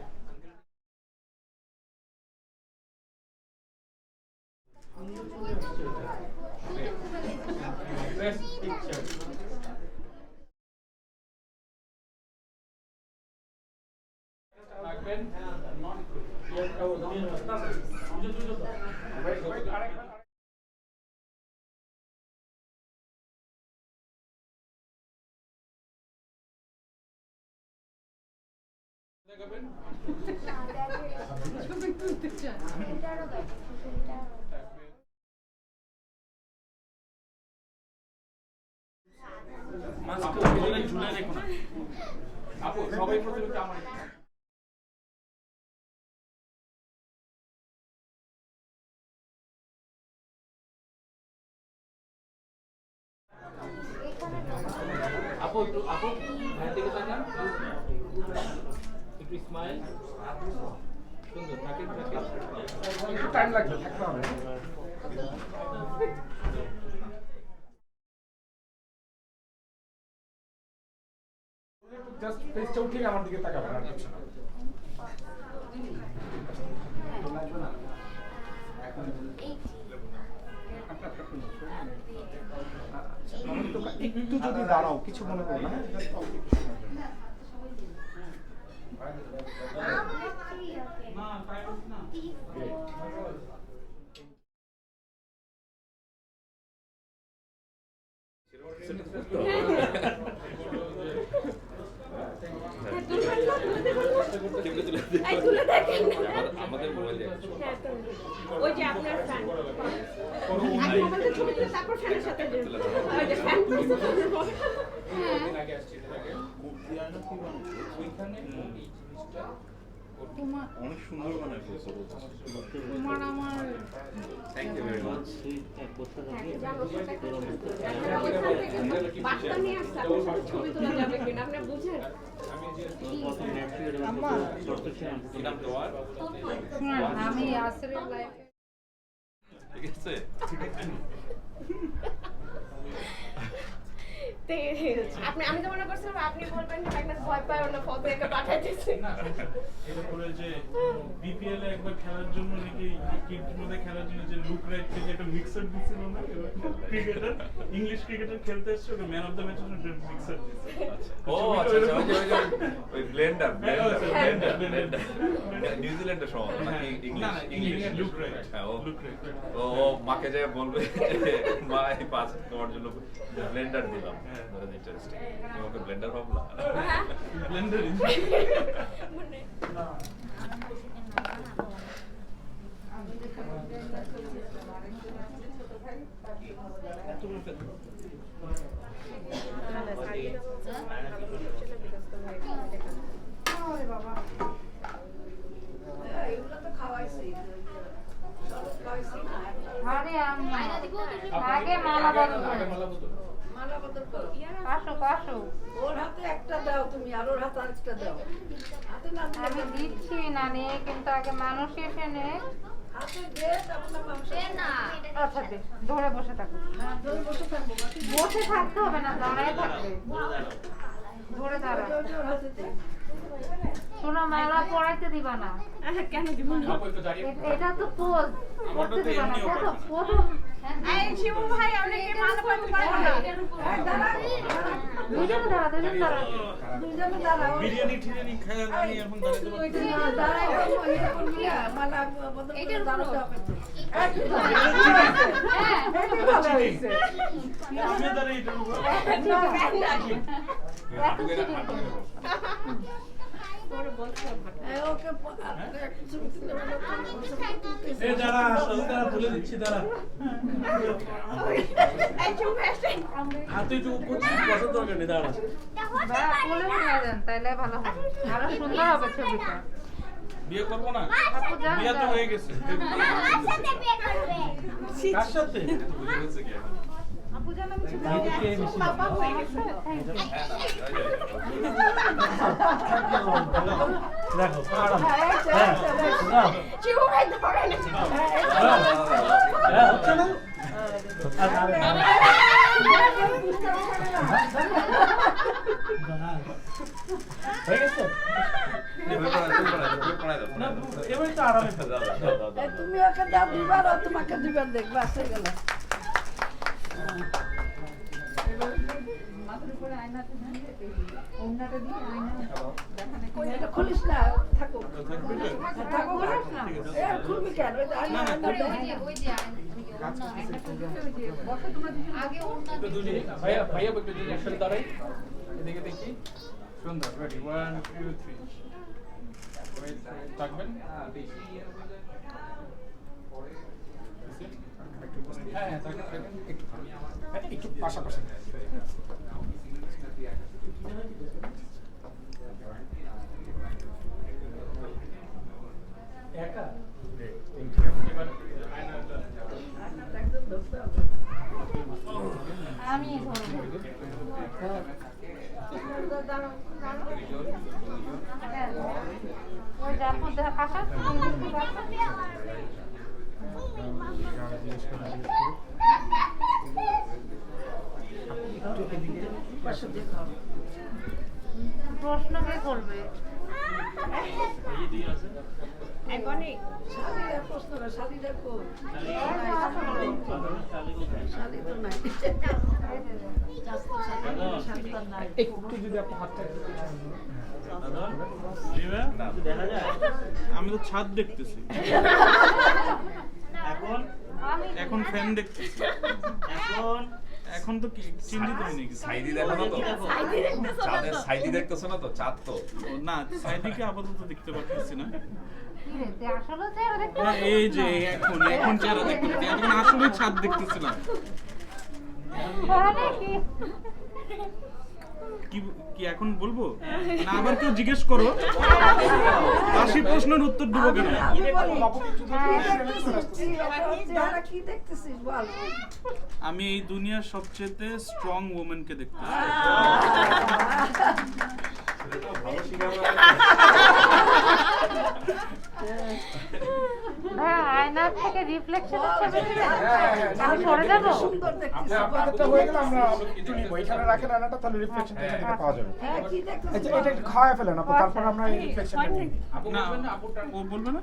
বেস্ট পিকচার থাকবেন মাস্ক ঝুলে রেখো না আপু সবাই প্রতিযোগিতা আমার আপু আপু ভাই দিকে তাকান একটু স্মাইল সুন্দর থাকেন থাকেন একটু টাইম লাগবে থাকতে হবে জাস্ট ফেসটা উঠিয়ে আমার দিকে তাকাবেন আর কিছু না একটু যদি দাঁড়াও কিছু মনে করো না আমাদের মোবাইল ওই যে আপনার ফ্যান আগে আমাদের ছবি তুলে তারপর ফ্যানের সাথে ওই যে ফ্যান আগে আসছে এর আগে ওইখানে এই জিনিসটা তোমার অনেক সুন্দর বানায় ফেলছো তোমার আমার থ্যাংক ইউ ভেরি মাচ এক বছর আগে বাচ্চা নিয়ে আসছে ছবি তোলা যাবে কিনা আপনি বুঝেন আম্মা নাম তোমার শুনুন আমি আসরের লাইফে ঠিক আছে আপনি আমি তো মনে করছিলাম আপনি বলবেন যে একটা ভয় পায় না ফটো একা পাঠিয়ে দিয়েছে এটা করে যে বিপিএল এ একবার খেলার জন্য নাকি কিডস মধ্যে খেলার জন্য যে লুক রাইট থেকে একটা মিক্সার দিছিল না ক্রিকেটার ইংলিশ ক্রিকেটার খেলতে এসেছে ওকে ম্যান অফ দ্য ম্যাচের জন্য মিক্সার দিছে ও আচ্ছা আচ্ছা ওই ব্লেন্ডার নিউজিল্যান্ডের সময় নাকি ইংলিশ লুক রাইট হ্যাঁ লুক রাইট ও মাকে যে বলবে মা এই পাঁচ তোমার জন্য ব্লেন্ডার দিলাম ইন্টারেস্টিং তোমাকে ব্লেন্ডার ভাবলা ব্লেন্ডার আরে আমি আগে মালা বদল করে মালা বদল করো আসো আসো ওর হাতে একটা দাও তুমি আর ওর হাতে আরেকটা দাও হাতে না আমি দিচ্ছি না নে কিন্তু আগে মানুষ এসে নে হাতে দে তারপর না মানুষ না আচ্ছা দে ধরে বসে থাকো ধরে বসে থাকবো বসে থাকতে হবে না দাঁড়ায় থাকবে ধরে দাঁড়া ওর হাতে দে শোনো মালা পড়াইতে দিবা না কেন দিব না এটা তো পোজ করতে দিবা না দেখো প্রথম এই শিবু ভাই অনেকে মালা পড়তে পারে না দুজন দাঁড়া দুজনে দাঁড়াও বিরিয়ানি ঠিরিয়ানি খায় আমি এখন দাঁড়াতে পারছি না দাঁড়াও এটা করবি না মালা বদল করে দাঁড়াও আমি দাঁড়াই এটা ওকে এ দাঁড়া সরকার বলে দিচ্ছি দাঁড়া এই চুপ এসে হাতে একটু করছি পছন্দ দরকার নেই দাঁড়া কোলে উঠে যান তাইলে ভালো হবে আরো সুন্দর হবে ছবিটা বিয়ে করবো না আপু যান বিয়ে তো হয়ে গেছে কার সাথে আপু জান আমি ছবি বাবা হয়ে গেছে দেখো শিবু ভাই ধরে না হচ্ছে না হয়ে গেছে এবার তো আরামে তুমি ওকে দাও দুবার ও তোমাকে দুবার দেখবা আসে গেল মাথার উপরে আয়নাতে দিয়ে ওন্নাটা দিয়ে আয়না কই এটা খুলিস না থাকো থাকো এ খুলবি কেন আয়না ওই যে আগে ওন্না ভাইয়া ভাইয়া একটু দিন একসাথে দাঁড়াই এদিকে দেখি সুন্দর রেডি 1 2 3 থাকবেন হ্যাঁ হ্যাঁ থাকেন একটু একটু পাশাপাশি একা আমি ধরবো ওই যার মধ্যে আসা প্রশ্ন কে করবে শালিরা প্রশ্ন না শালিরা কই শালি তো নাই একটু যদি আপনি হাতটা একটু দেখা যায় আমি তো ছাদ দেখতেছি এখন এখন ফ্যান দেখতেছি এখন এখন তো কি চিন্তিত হয়নি কিছু সাইদি দেখো না তো চাঁদের সাইদি দেখতেছো না তো চাঁদ তো ও, না সাইদিকে আপাতত দেখতে পাচ্ছি না আসলে চেহারা দেখতে না এই যে এখন চেহারা দেখতে পাচ্ছি এখন আসলে ছাদ দেখতেছিলাম পারে কি কি কি এখন বলবো না আবার কেউ জিজ্ঞেস করো 80 প্রশ্নের উত্তর দেবো কেন আমি এই দুনিয়ার সবচেয়ে স্ট্রং ওম্যানকে দেখতে চাই। হ্যাঁ আয়নার থেকে রিফ্লেকশনের ছবি দিবেন আমি সরে যাব সুন্দর দেখতেছি আপনারটা হয়ে গেল আমরা একটু নিব এখানে রাখেন আয়নাটা তাহলে রিফ্লেকশন এখান থেকে পাওয়া যাবে হ্যাঁ কি দেখতেছি আচ্ছা এটা একটু খাওয়ায় ফেলেন আপু তারপর আমরা এই রিফ্লেকশনটা নিই না ও বলবে না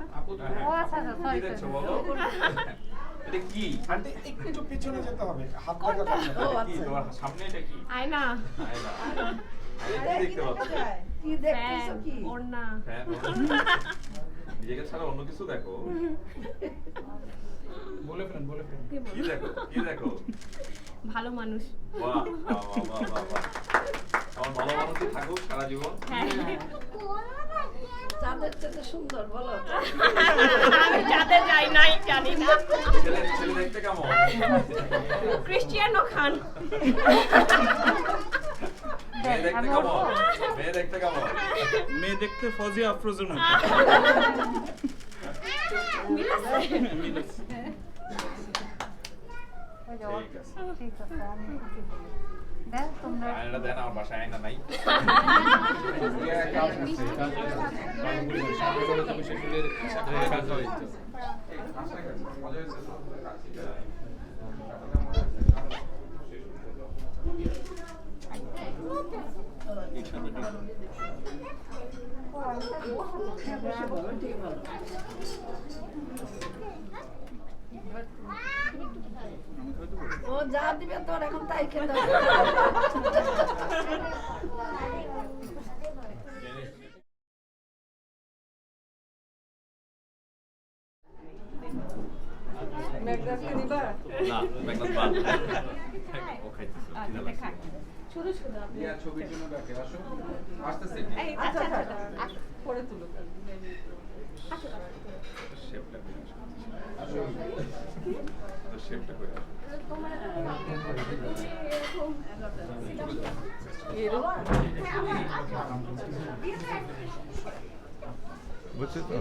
ও আচ্ছা সরি দেখছো বলো এটা কি আন্টি একটু পিছনে যেতে হবে হাত লাগা থাকবে এটা কি তোমার সামনে এটা কি আয়না আয়না আয়না কি দেখতে পাচ্ছ কি দেখতেছো কি ওড়না হ্যাঁ নিজেকে ছাড়া অন্য কিছু দেখো বলে ফেলেন কি দেখো কি দেখো ভালো মানুষ বাহ বাহ বাহ বাহ বাহ আমার ভালো মানুষই থাকুক সারা জীবন চাঁদের চেয়ে সুন্দর বলো আমি যাতে যাই নাই জানি না ছেলে ছেলে দেখতে কেমন ক্রিশ্চিয়ানো খান মেয়ে দেখতে কেমন মেয়ে দেখতে কেমন মেয়ে দেখতে ফজিয়া আফরোজের মতো মিলাস ঠিক আছে ঠিক আছে আমি দেখ তোমরা আয়নাটা দেন আমার বাসায় আয়না নাই ও যা দিবে তোর এখন তাই খেতে হবে ম্যাকডাফকে দিবা না মেঘনাথ বাদ ও খাইতেছে খিদা লাগছে শুধু শুধু আপনি ছবির জন্য কাকে আসো আসতেছে এই আচ্ছা আচ্ছা পরে তুলো শেপটা করে আসো তো শেপটা করে বুঝছো তো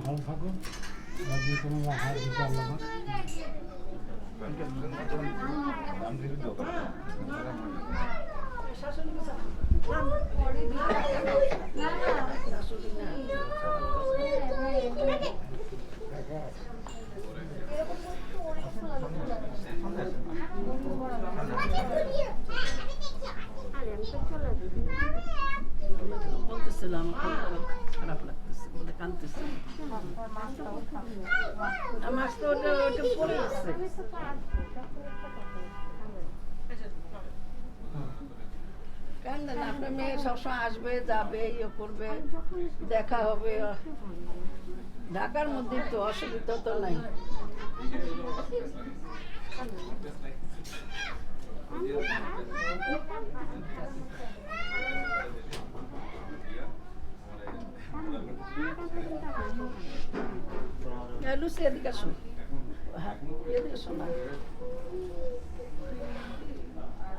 ভালো থাকো তোমার হাত দিতে আল্লাহ বলতেছিলাম খারাপ লাগতেছে বলে কাঁদতেছে আমার তো ওটা পড়ে গেছে কান্দে না আপনার মেয়ে সবসময় আসবে যাবে ইয়ে করবে দেখা হবে ঢাকার মধ্যে তো অসুবিধা তো নাই লুসি এদিকে আসুন এদিকে শোনা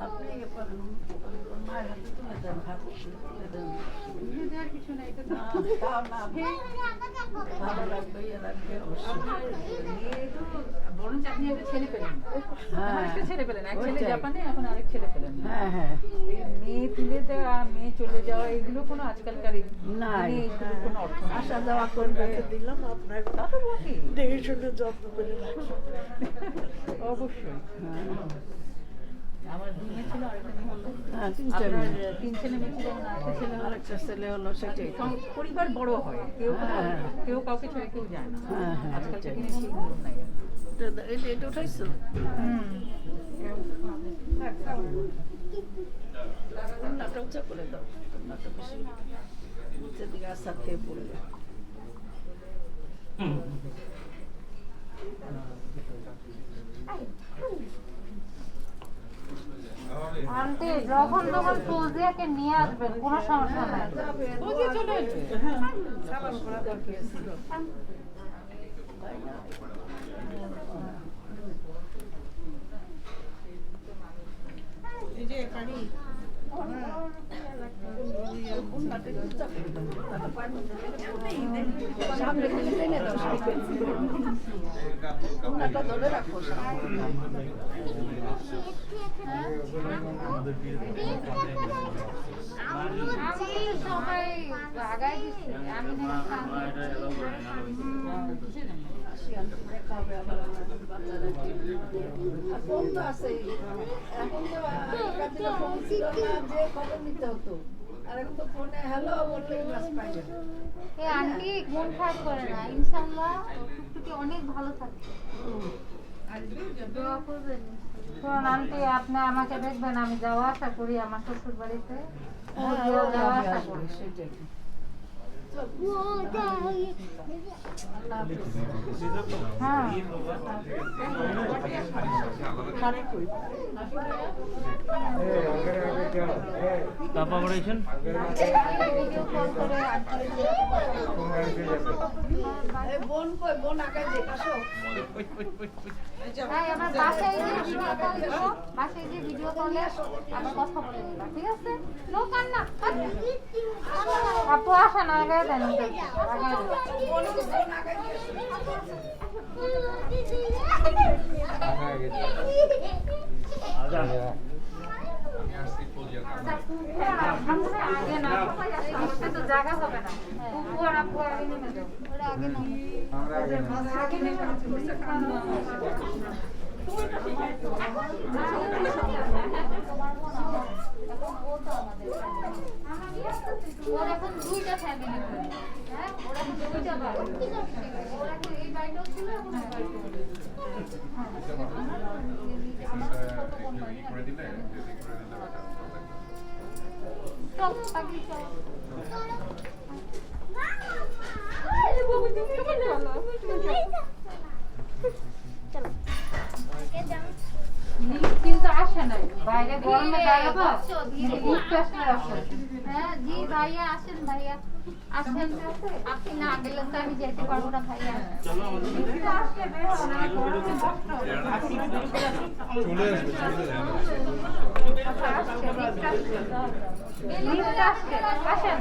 আপনি মায়ের হাতে তুলে দেন তুলে দেন কিছু নাই তো ভালো লাগবে ইয়ে লাগবে অবশ্যই বরং আপনি একটা ছেলে পেলেন হ্যাঁ একটা ছেলে পেলেন এক ছেলে ওইটাই। জাপানে এখন আরেক ছেলে পেলেন হ্যাঁ হ্যাঁ মেয়ে তুলে দেওয়া মেয়ে চলে যাওয়া এগুলো কোনো আজকালকার না এইগুলো কোনো অর্থ নেই। আসা যাওয়া করবে দিলাম আপনার তা তো বটেই। দেখে শুনে যত্ন করে রাখি অবশ্যই হ্যাঁ আমার 2 মেয়ে ছিল আর একটা মেয়ে হলো। হ্যাঁ, তিনটা আপনার মেয়ে। 3 ছেলে মেয়ে ছিল না একটা ছেলে হলো। আরেকটা ছেলে হলো, সেটাই তো। পরিবার বড় হয়, কেউ হ্যাঁ। কেউ কাউকে ছেড়ে কেউ যায় না। হ্যাঁ, হ্যাঁ, আজকালকার এটাই। দিনে সেই নিয়ম নাই। এটা উঠাইছো? রান্নাটা উঁচা করে দাও, রান্নাটা বেশি নিচের দিকে আশা খেয়ে পড়বে। আন্টি যখন তখন ফুলজিয়াকে নিয়ে আসবেন, কোনো সমস্যা নাই। ওই যে চলে আসবে। সাবান করা দরকার ছিল। তাই না? এই যে পানি উন্নাটা একটু উঁচা করে দাও, তাহলে পানি সামনে থেকে টেনে দাও, সামনে। উন্নাটা ধরে রাখো সামনে। আমি সবাই আগায় দিচ্ছি, আমি দেখা হবে আবার বাচ্চারা কি। আর ফোন তো আছেই। এখন তো আগেকার দিনে ফোন ছিল না, যে খবর নিতে হতো। আর এখন তো ফোনে হ্যালো বললেই বাস পাই যাবে। এই আন্টি মন খারাপ করে না, ইনশাল্লাহ টুকটুকি অনেক ভালো থাকবে। দোয়া করবেন। শোন আন্টি, আপনি আমাকে দেখবেন, আমি যাওয়া আসা করি আমার শ্বশুর বাড়িতে। যাওয়া আসা করি। সেটাই। হ্যাঁ Papa operation? ভিডিও কল করে এই বোন কই, বোন আগে দেখ আসো। হ্যাঁ, এবার বাসায় গিয়ে ভিডিও কল দিব, বাসায় গিয়ে ভিডিও কলে আবার কথা বলে নিবা, ঠিক আছে? নো কান্না। আপু আসেন, আগে দেন ওদেরকে, আগে দেন। বোন আগে দিয়ে আসো। আগে না, তো জায়গা হবে না। আপু আর আপু আগে নেমে যাও, ওরা আগে নেমে আমরা আগে না। আগে নেমে ওর এখন 2টা ফ্যামিলি, হ্যাঁ, ওর এখন 2টা বাড়ি। ওর এখন এই বাড়িটাও ছিল, এখন এই বাড়িটাও ছিল। চল, আগে চল। লিফট কিন্তু আসে নাই, বাইরে গরমে দাঁড়াবো, লিফট আসলে আসে। হ্যাঁ জি ভাইয়া, আসেন ভাইয়া, আসেন। আপনি না গেলে তো আমি যেতে পারবো না ভাইয়া। লিফট আসলে বের হও না, গরমে কষ্ট হবে। লিফট আসছে, আসেন।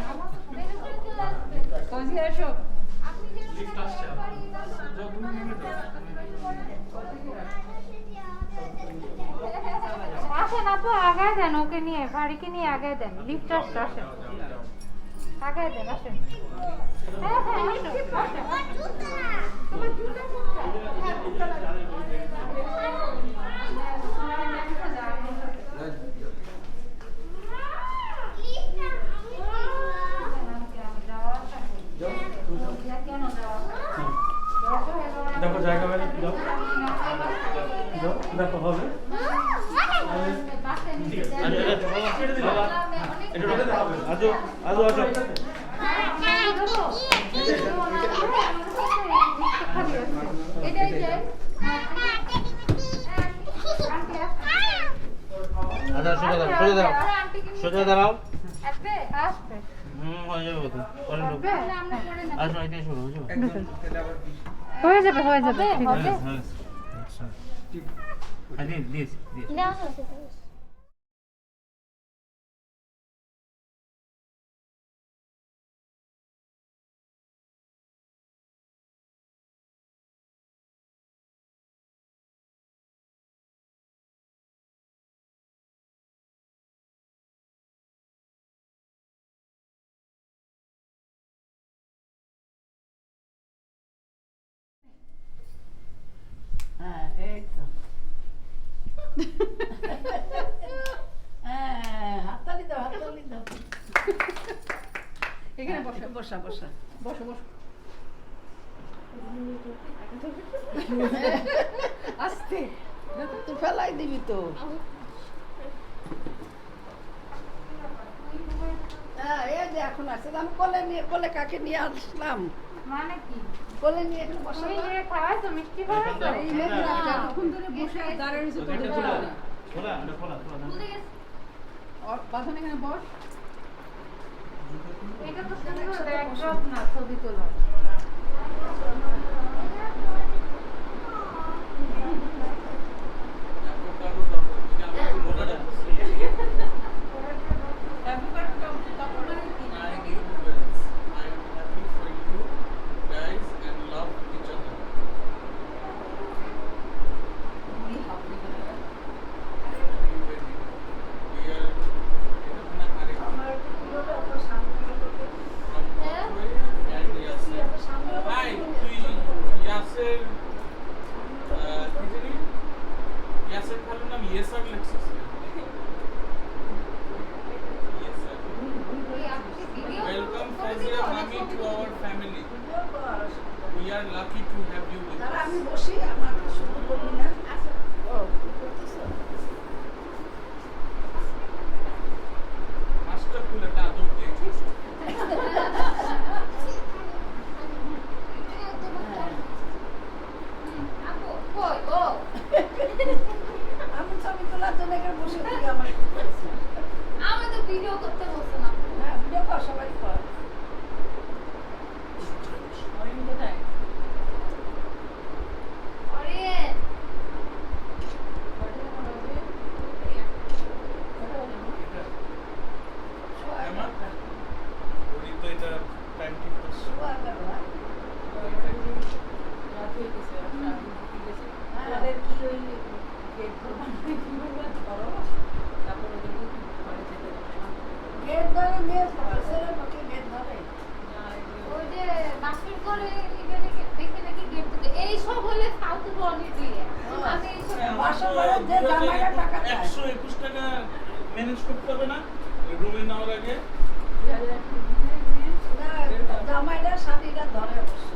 কোথায় আসো? লিফট আসছে যখন নেমে যাও। আসেন আপু, আগায় দেন, ওকে নিয়ে, ভারীকে নিয়ে আগায় দেন। লিফট আসছে, আসেন, আগায় দেন, আসেন। হ্যাঁ হ্যাঁ, আসো, আসো। তোমার জুতা দেখো জায়গা বাইরে দাও, দেখো হবে। এটাই চাই। আচ্ছা, সোজা দাঁড়াও, সোজা দাঁড়াও। আসবে, আসবে। হয়ে যাবে তো। আসো, এখানে শুরু হয়ে যাবে। হয়ে যাবে, হয়ে যাবে, ঠিক আছে। দিস হ্যাঁ, এই তো। এখানে বসো বসা বসা বসো বসো আস্তে তুই ফেলাই দিবি তো হ্যাঁ এই যে এখন আছে আমি কোলে কাকে নিয়ে আসলাম মানে কি কোলে নিয়ে এখানে বসা তুমি যে খাওয়াইছো মিষ্টি খাওয়াইছো এই মেয়েরা যতক্ষণ ধরে বসে দাঁড়িয়ে রয়েছে তো এটা খোলা খোলা এটা খোলা আর বাঁধন এখানে বস এটা তো সুন্দর ব্যাকড্রপ না ছবি তোলা Welcome Fazia Mami to our family. We are lucky to have you with তারা us. আমি বসি আমার শুরু করবি না ও কি করতেছ মাস্টার কুলেটা আদব দিয়েছি। আপু কই ও আমি ছবি তোলার জন্য এখানে বসে থাকি আমার আমি তো ভিডিও করতে বসে না হ্যাঁ ভিডিও কর সবাই কর কোথায় আরে এমা ওই তো এটা টাইম ঠিক করছে। আমাদের কি ওই গেট ধরো তারপর গেট ধরে নিয়ে পাশের লোকে গেট ধরে ওই যে বাসের করে এখানে দেখে নাকি গেট থেকে এই সব হলে ফালতু বলি দিয়ে আমি এই সব বাসা ভাড়া যে জামাইরা টাকা চায় 121 টাকা ম্যানেজ করতে হবে না রুমে নেওয়ার আগে। না জামাইরা শাড়িরা ধরে অবশ্য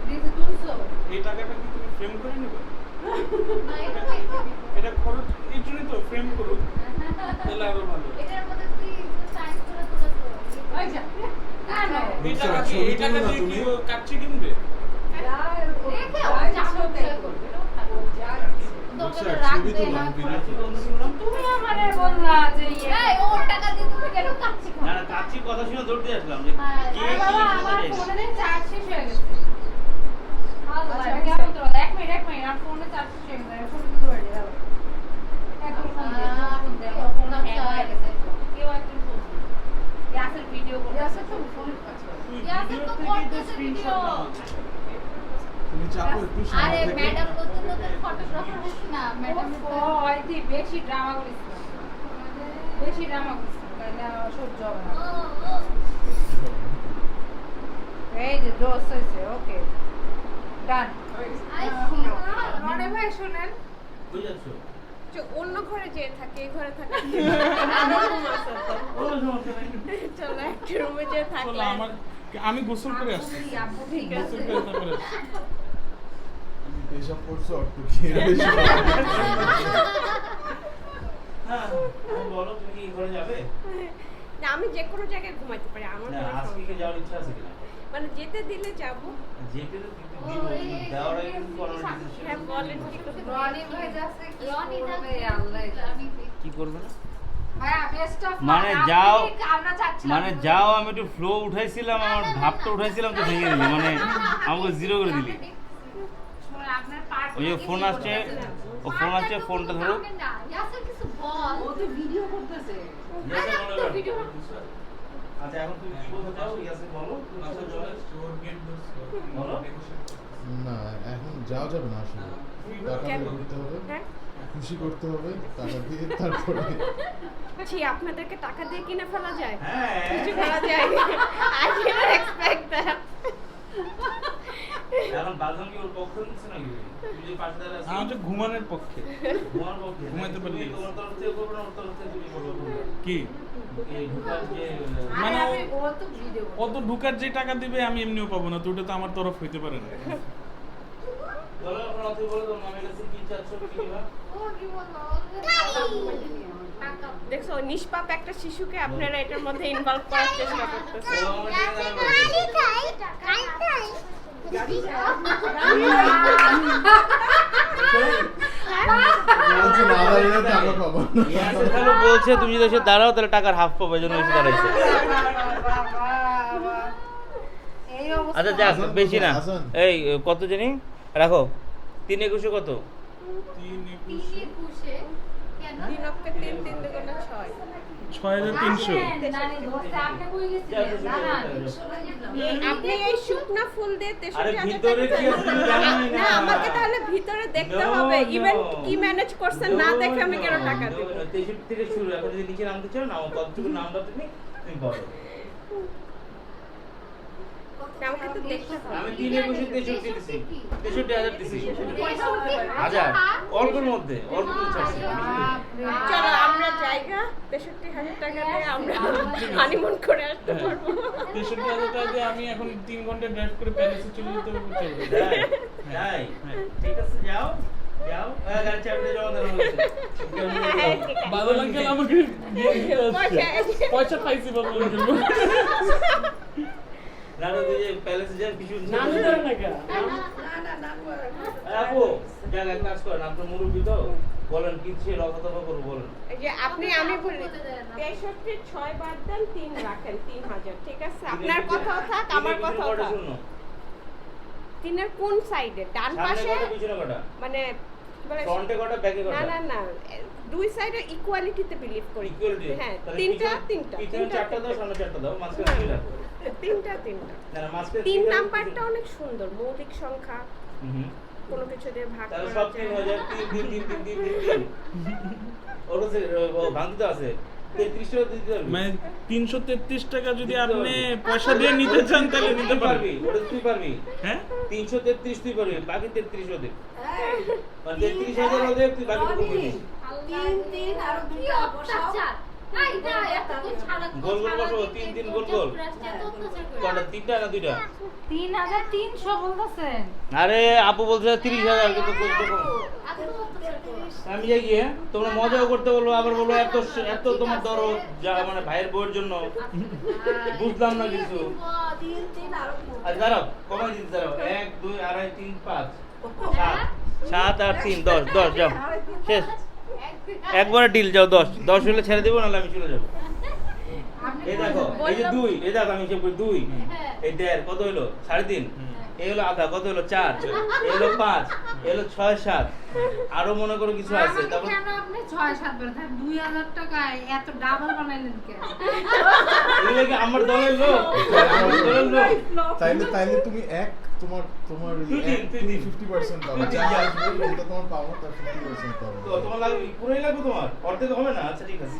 দিতে তুলছো এই টাকাটা কি তুমি ফ্রেম করে নেবে? না এটা পাইছো এটা খরচ এই জন্যই তো ফ্রেম করুক তাহলে আরো ভালো। এটার মধ্যে তুই সাইন করে তুলেছো ওই যা কেন এই টাকা কি এই টাকা দিয়ে কি ও কাচ্চি কিনবে? রেখে ও চামচ করবে তুমি আমারে বললা যে এই ওর টাকা দিয়ে তুমি কেন কাচ্চি খাও না না কাচ্চির কথা শুনে দৌড় দিয়ে আসলাম যে কে আরে কি বাবা খেতে আমার চাইছে। ফোনে চার্জ শেষ হয়ে গেছে আল্লাহ এটা কেমন তো এক মিনিট আর ফোনে চার্জ শেষ হয়ে গেছে ফোন দিতে পারি দাও এখন ফোন দে ফোন হ্যাং হয়ে গেছে কেউ একজন ফোন ইয়াসের ভিডিও করে ইয়াসের তো ফোন আছে তুই ইয়াসের তো ভিডিও থেকে করতেছে স্ক্রিনশট ভিডিও নাও। তুমি চাপো একটু আরে সামনে থেকে ম্যাডাম নতুন নতুন ফটোগ্রাফার হচ্ছে না ম্যাডাম হয়তো বেশি ড্রামা করিস বেশি ড্রামা করিস তাহলে সহ্য হবে না এই যে জোস হয়েছে ওকে ডান মনে ভাই শুনেন কই যাচ্ছো? অন্য ঘরে যে থাকে এই ঘরে থাকে কোনো সমস্যা নাই। চলো একটা রুমে যে চলো, থাকলে আমার আমি গোসল করে আসছি। আপু ঠিক আছে গোসল করে তারপরে আসছি। পেশাব করছো অর্থ কি হ্যাঁ তুমি বলো তুমি কি ঘরে যাবে? না আমি যে কোনো জায়গায় ঘুমাইতে পারি আমার না কোনো আজকে সমস্যা কি নেই। যাওয়ার ইচ্ছা আছে কিনা? মানে যেতে দিলে যাব যেতে তো কিন্তু দিব যাওয়ার আগে কিন্তু কোনো decision হ্যাঁ বলেন কি করতে রনি ভাই যাচ্ছে রনি রনি না না আল্লাহ জানি কি করবে না? ভাইয়া বেস্ট অফ মানে যাও আমরা চাচ্ছিলাম মানে যাও আমি একটু ফ্লো উঠাইছিলাম আমার ভাবটা উঠাইছিলাম তো ভেঙে দিলি মানে আমাকে জিরো করে দিলি। আপনার পার্ট ওই যে ফোন আসছে ও ফোন আসছে ফোনটা ধরো ইয়াসের কিছু বল ও তো ভিডিও করতেছে ভিডিও আচ্ছা এখন তুমি কি বলতে চাও ইয়াসে বলো আচ্ছা, চলে আসছি, ওর gate ধরছি, ওর বলো। negotiate করছি। না এখন যাওয়া যাবে না আসলে টাকা দিয়ে করতে হবে হ্যাঁ খুশি করতে হবে টাকা দিয়ে তারপরে ছি আপনাদেরকে টাকা দিয়ে কিনে ফেলা যায় হ্যাঁ কিছু করা যায় I didn't expect that এখন বাজান কি ওর পক্ষে নিচ্ছে নাকি? তুমি যে পাশে দাঁড়িয়ে আছো, আমি হচ্ছে ঘুমানোর পক্ষে। তোমার পক্ষে ঘুমাইতে পারলে তুমি তোমার তরফ থেকে করবে না, ওর তরফ থেকে তুমি করবে কোনটা? কি এই ঢুকার যে মানে আরে ও তো ভিডিও কত ঢুকার যে টাকা দিবে আমি এমনিও পাবো না, তো ওটা তো আমার তরফ হইতে পারে না। বলো আপনার অথই বলে তোমার মামের কাছে কি চাচ্ছ কি নিবা? ও কি বলবো টাকা দেখছো নিষ্পাপ একটা শিশুকে আপনারা এটার মধ্যে ইনভলভ করার চেষ্টা করতেছেন। ও আমার টাকা দাও। বলছি না দাঁড়িয়ে টাকা পাবো না। ইয়াসির খালু বলছে তুমি যদি এসে দাঁড়াও তাহলে টাকার হাফ পাবে, জন্য এসে দাঁড়াইছে। এই অবস্থা আচ্ছা যাক, হাসান বেশি না। হাসান। এই কত জানি রাখো, 3-21 কত? 3-21 কেন 3 অক্ষে 3 3 দুগুণে 6। 6300। নানি ধরতে আপনি কই গেছিলেন না আপনি এই শুকনা ফুল দিয়ে আরে 63,000 ভিতরে কি আছে তুমি জানোই না। না আমাকে তাহলে ভিতরে দেখতে No, হবে, no. ইভেন কি ম্যানেজ করছেন না দেখে আমি কেন টাকা দেব? 63 থেকে শুরু, এখন যদি নিচে নামতে চাও নাও, কতটুকু নামটা তুমি বলো। আমাকে তো দেখতে হবে। আমি 3-21 63 দিছি, 63,000 দিছি। হাজার অল্পের মধ্যে, অল্প কিছু ছাড়ছি। চলো আমরা জায়গা 63,000 টাকা দিয়ে আমরা হানিমুন করে আসতে পারবো। 63,000 টাকা দিয়ে আমি এখন 3 ঘন্টা ড্রাইভ করে প্যালেসে চলে যেতে পারবো, চলবে। যাই, ঠিক আছে যাও যাও, গাড়ি চাবিটা জমা দেওয়া হয়েছে। বাদল আঙ্কেল আমাকে দিয়ে দিয়ে আসছে। পয়সা পাইছি বাদল আঙ্কেল। নানু তুই যে প্যালেসে যান কিছু নানু ধরে না কেন? আপু যাক, এক কাজ করেন, আপনার মুরব্বি তো, বলেন কি ছিল কথা করবো বলেন। এই যে আমি বলি 63 6 বাদ দেন 3 রাখেন 3,000, ঠিক আছে? আপনার কথাও থাক আমার কথাও থাক। শুনো, 3 এর কোন সাইডে? ডান সামনে পাশে কটা পিছনে কটা? মানে কি বলে, ফ্রন্টে কটা ব্যাকে না কটা? না না দুই সাইডে ইকুয়ালিটিতে বিলিভ করি। ইকুয়ালিটি। হ্যাঁ তাহলে তিনটা পিছনে 4টা দাও, সামনে 4টা দাও, মাঝখানে 3টা। তিনটা না না, মাঝখানে 3 3টা নাম্বারটা অনেক সুন্দর, মৌলিক সংখ্যা, হুম। কোনো কিছু দিয়ে ভাগ তাহলে করা সব যায়। 3 হয়ে যায়, 3 ওর কাছে ভাঙতে তো আছে 33 টাকা দিতে পারবি। মানে 333 টাকা যদি আপনি পয়সা দিয়ে নিতে চান তাহলে নিতে পারবি। ওটা তুই পারবি। হ্যাঁ 333 তুই পারবি, বাকি 33 ওদের। মানে 33,000 ওদের, তুই বাকি টুকু পাবি। 3 আর 2টা বসাও। এই না এত ছাড়া গোল গোল বসো, 3 গোল গোল। কটা, 3টা না 2টা? 3300 বলতেছেন। আরে আপু বলছে 30,000, কিন্তু বলতে কম। আমি যাই গিয়ে তোমরা মজাও করতে বলবো, আবার বলবো এত এত তোমার দরদ, যা মানে ভাইয়ের বউয়ের জন্য বুঝলাম না কিছু। 3 আর 2 আচ্ছা দাঁড়াও, কমাই দিতে দাঁড়াও, 1 2 আড়াই 3 5 7 আর 3 10 যাও শেষ, একবারে ডিল, যাও 10 হলে ছেড়ে দেবো, নাহলে আমি চলে যাবো। এই দেখো, এই যে 2, এই দেখো আমি হিসাব করি 2, এই 1.5 কত হলো 3.5, এই হলো আধা কত হলো 4, এই হলো 5, এই হলো 6 7, আরো মনে করো কিছু আছে। তারপর কেন আপনি 6-7 বার 2000 টাকায় এত ডাবল বানাইলেন কেন? এগুলো কি আমার দলের লোক? আমার দলের লোক। তাইলে তুমি তোমার তুই দিন, তুই দিন। 50% পাবে, যা আসবে যেটা তোমার পাওনা তার 50% পাবে। তো তোমার লাগবে, পুরোই লাগবে তোমার? অর্ধেক হবে না? আচ্ছা ঠিক আছে।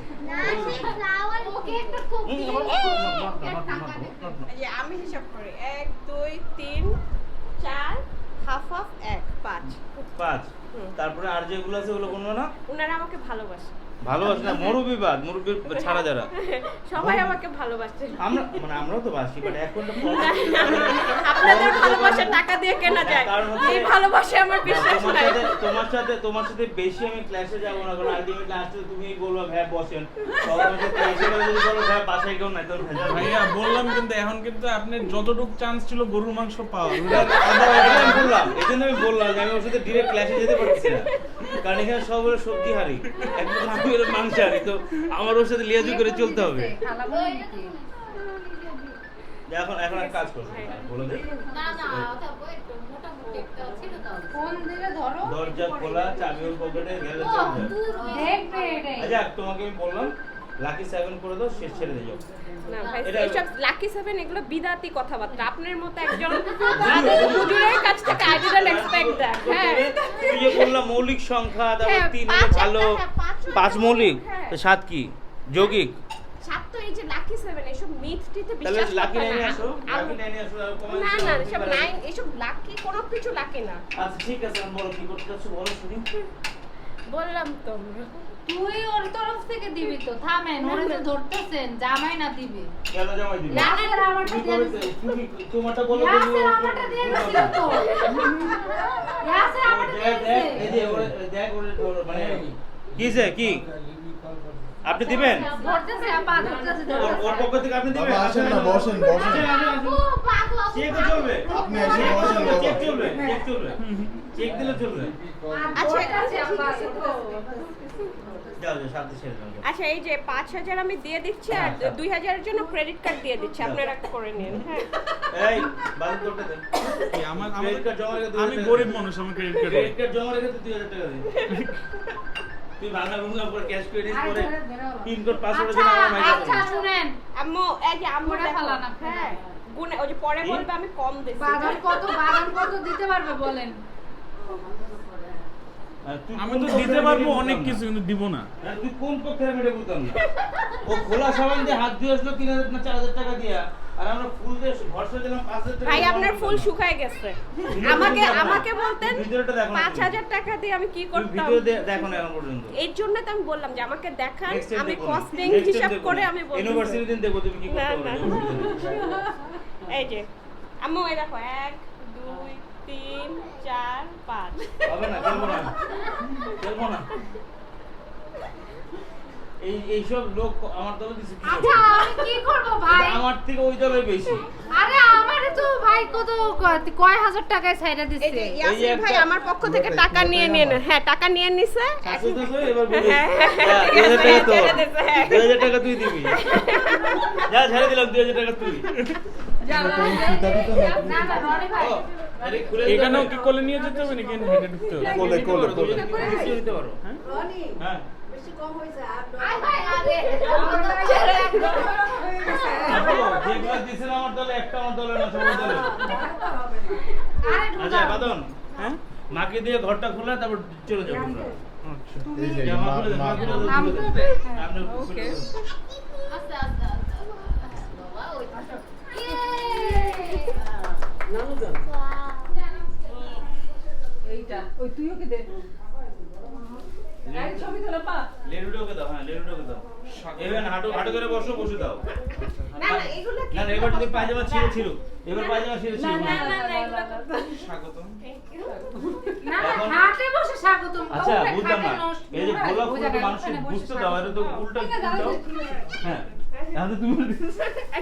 ওকে একটা খুব এই যে আমি হিসাব করি 1 2 3 4 হাফ হাফ 1 5। 5, তারপরে আর যেগুলো আছে ওগুলো কোনও না? ওনারা আমাকে ভালোবাসে, ভালোবাসে না, মুরব্বি বাদ, মুরব্বি ছাড়া যারা। সবাই আমাকে ভালোবাসে। আমরা মানে আমরাও তো বাসি, বাট এখন তো আপনাদের ভালোবাসা টাকা দিয়ে কেনা যায়, কারণ হচ্ছে- এই ভালোবাসা আমার বিশ্বাস নাই। তোমার সাথে বেশি আমি ক্লাসে যাবো না, কারণ আলটিমেটলি আসলে তুমি বলবা ভাই বসেন, তখন হচ্ছে ক্লাসে গেলে যদি বলো ভাই বাসায় কেউ নাই, তখন ভেজা ভাইয়া বললাম, কিন্তু এখন কিন্তু আপনার যতটুকু চান্স ছিল গরুর মাংস পাওয়া, আমি বললাম, এই জন্য আমি বললাম যে আমি ওর সাথে ডিরেক্ট ক্লাসে যেতে পারছি না, কারণ এখানে সব হলো সবজি হারি, একদম আমি হলো মাংস হারি, তো আমার ওর সাথে লিয়াজু করে চলতে হবে। খালা বলে নাকি? এখন এক কাজ করবো, বলে দে, না না ওটা একটু মোটামুটি একটা ছিল তাও ফোন দিলে ধরো। দরজা খোলা, চাবি ওর পকেটে, গেলে চলে যায়। দেখবে এটাই। আচ্ছা তোমাকে আমি বললাম লাকি 7 করে দাও, শেষ ছেড়ে দিয়ে যাও। না ভাই, এটা- এইসব লাকি 7 এগুলো বিদাতি কথাবার্তা। আপনার মতো একজন হুজুরের কাছ থেকে আই ডিডন্ট এক্সপেক্ট দ্যাট। হ্যাঁ তুই যে বললাম মৌলিক সংখ্যা, তারপর হ্যাঁ, 3 পাঁচ ভালো, একটা, হ্যাঁ, 5 মৌলিক, হ্যাঁ। তো 7 কি যৌগিক? 7 তো তো এই যে লাকি 7 এসব মিথটিতে তাহলে বিশ্বাস লাকি করতে নাইনে না। আসো, লাকি নাইনে আসো আর কমাই না দিও, না বুঝতে সব পারবে। নাই, এসব লাকি কোনো কিছু লাকি না। আচ্ছা ঠিক আছে, আমি বলো কি করতে চাচ্ছ বলো শুনি। বললাম তো তুই ওর তরফ থেকে দিবি তো, থামেন, ওরে তো ধরতেছেন, জামাই না দিবি। কেন জামাই দিবি? ইয়াসের আমারটা তুমি দিয়ে কবে দিছে। তুমি তোমারটা বলো তো। ইয়াসের আমারটা দিয়ে দিছিল তো। ইয়াসের আমারটা দিয়ে দেখ দিছে। এই যে ওরে দেখ ওরে মানে কিছে কি আপনি দিবেন? ধরতেছে, আপা ধরতেছে, ওর পক্ষ থেকে আপনি দিবেন? বাবা আসেন না, বসেন বসেন। ও পাগল আপু। চেক চলবে, আপনি এসে বসেন বাবা। চেক চলবে, চেক চলবে, চেক দিলে চলবে। আচ্ছা আছে আপা। যাও যাও সাথে ছেড়ে দাও। আচ্ছা এই যে 5000 আমি দিয়ে দিচ্ছি আর 2000 এর জন্য ক্রেডিট কার্ড দিয়ে দিচ্ছি, আপনারা করে নিন। হ্যাঁ এই বাদ করতে দেন। কি আমার ক্রেডিট কার্ড জমা রেখে আমি গরিব মানুষ, আমার ক্রেডিট কার্ড ক্রেডিট কার্ড জমা রেখে 2000 টাকা দিই। তুই ভাঙা ভুঙ্গা পর ক্যাশ ক্রেডিট করে পিন কোড পাসওয়ার্ড দিন আমার মাইকা আচ্ছা শুনেন, আম্মু এই যে আম্মু ওটা দেখো, ফালান না। হ্যাঁ গুনে ওই যে পরে বলবে আমি কম দিচ্ছি। বাগান কত দিতে পারবে বলেন? আমি তো দিতে পারবো অনেক কিছু, কিন্তু দিব না। তুই কোন পক্ষের আমি এটা বুঝতাম না। ও খোলা সাবান দিয়ে হাত দিয়ে আসলো 3000 না 4000 টাকা দিয়া, আর আমরা ফুল দিয়ে ভরসা দিলাম 5000 টাকা। ভাই আপনার ফুল শুকায় গেছে। আমাকে বলতেন ভিডিওটা দেখো না। 5000 টাকা দিয়ে আমি কি করতাম। ভিডিও দেখো না এখন পর্যন্ত। এর জন্য তো আমি বললাম যে আমাকে দেখান, Next time আমি দেখবো না। কস্টিং Next time হিসাব দেখবো করে না। আমি বলবো। ইউনিভার্সিটি দিন দেখো তুমি কি না, করতে না। পারো। এই যে আম্মু এই দেখো 1 2 3 4 5 হবে না, খেলবো না। খেলবো না। এইসব লোক আমার দলে দিছে কি? আচ্ছা আমি কি করব ভাই? আমার থেকে ওই দলে বেশি। আরে আমারে তো ভাই কত কয় হাজার টাকায় ছাইরা এই দিছে। যে ইয়াসির ভাই আমার পক্ষ থেকে টাকা নিয়ে নেন। হ্যাঁ টাকা নিয়ে নিছে। শাশু তো এবার বলি। হ্যাঁ, 2000 টাকা তো। ছেড়ে দিছে, হ্যাঁ। 2000 টাকা তুই দিবি। যা ছেড়ে দিলাম 2000 টাকা তুই। না না রনি ভাই, ও, আরে খুলে এখানেও কি কোলে নিয়ে যেতে হবে নাকি হেঁটে ঢুকতে হবে? কোলে কোলে কোলে। দিতে পারো। হ্যাঁ? রনি হ্যাঁ। বেশি কম হয়েছে আর আয় ভাই আরে আপু, যেগুলো দিছেন আমার দলে একটা আমার দলে না, সবার দলে। আরে আচ্ছা বাদন, হ্যাঁ? মাকে দিয়ে ঘরটা খোলা তারপর চলে যাবো আমরা। আচ্ছা। এই যে যা, মা খুলে দে, মা খুলে দে, নাম খুলে তো দে। দে। আপনি খুলে দে। আস্তে আস্তে আস্তে বাবা ওই এইটা ওই তুই ওকে দে ছবি তোলা পা লেডুডোকে দাও, হ্যাঁ লেডুডোকে দাও। এবার হাঁটু হাঁটু করে বসো, বসে দাও। না না এগুলো কি? না না, এবার যদি পায়জামা ছিল এবার পায়জামা ছিল না না এগুলো স্বাগতম। না না হাটে বসে স্বাগতম। আচ্ছা ওখানে বুঝলাম না, খাটে নষ্ট এই যে করে, গোলাপ ওই ফুল জায়গায় মানুষকে ওখানে বসে বুঝতে দাও, এটা তো উল্টা দাও। হ্যাঁ এখন তো তুমি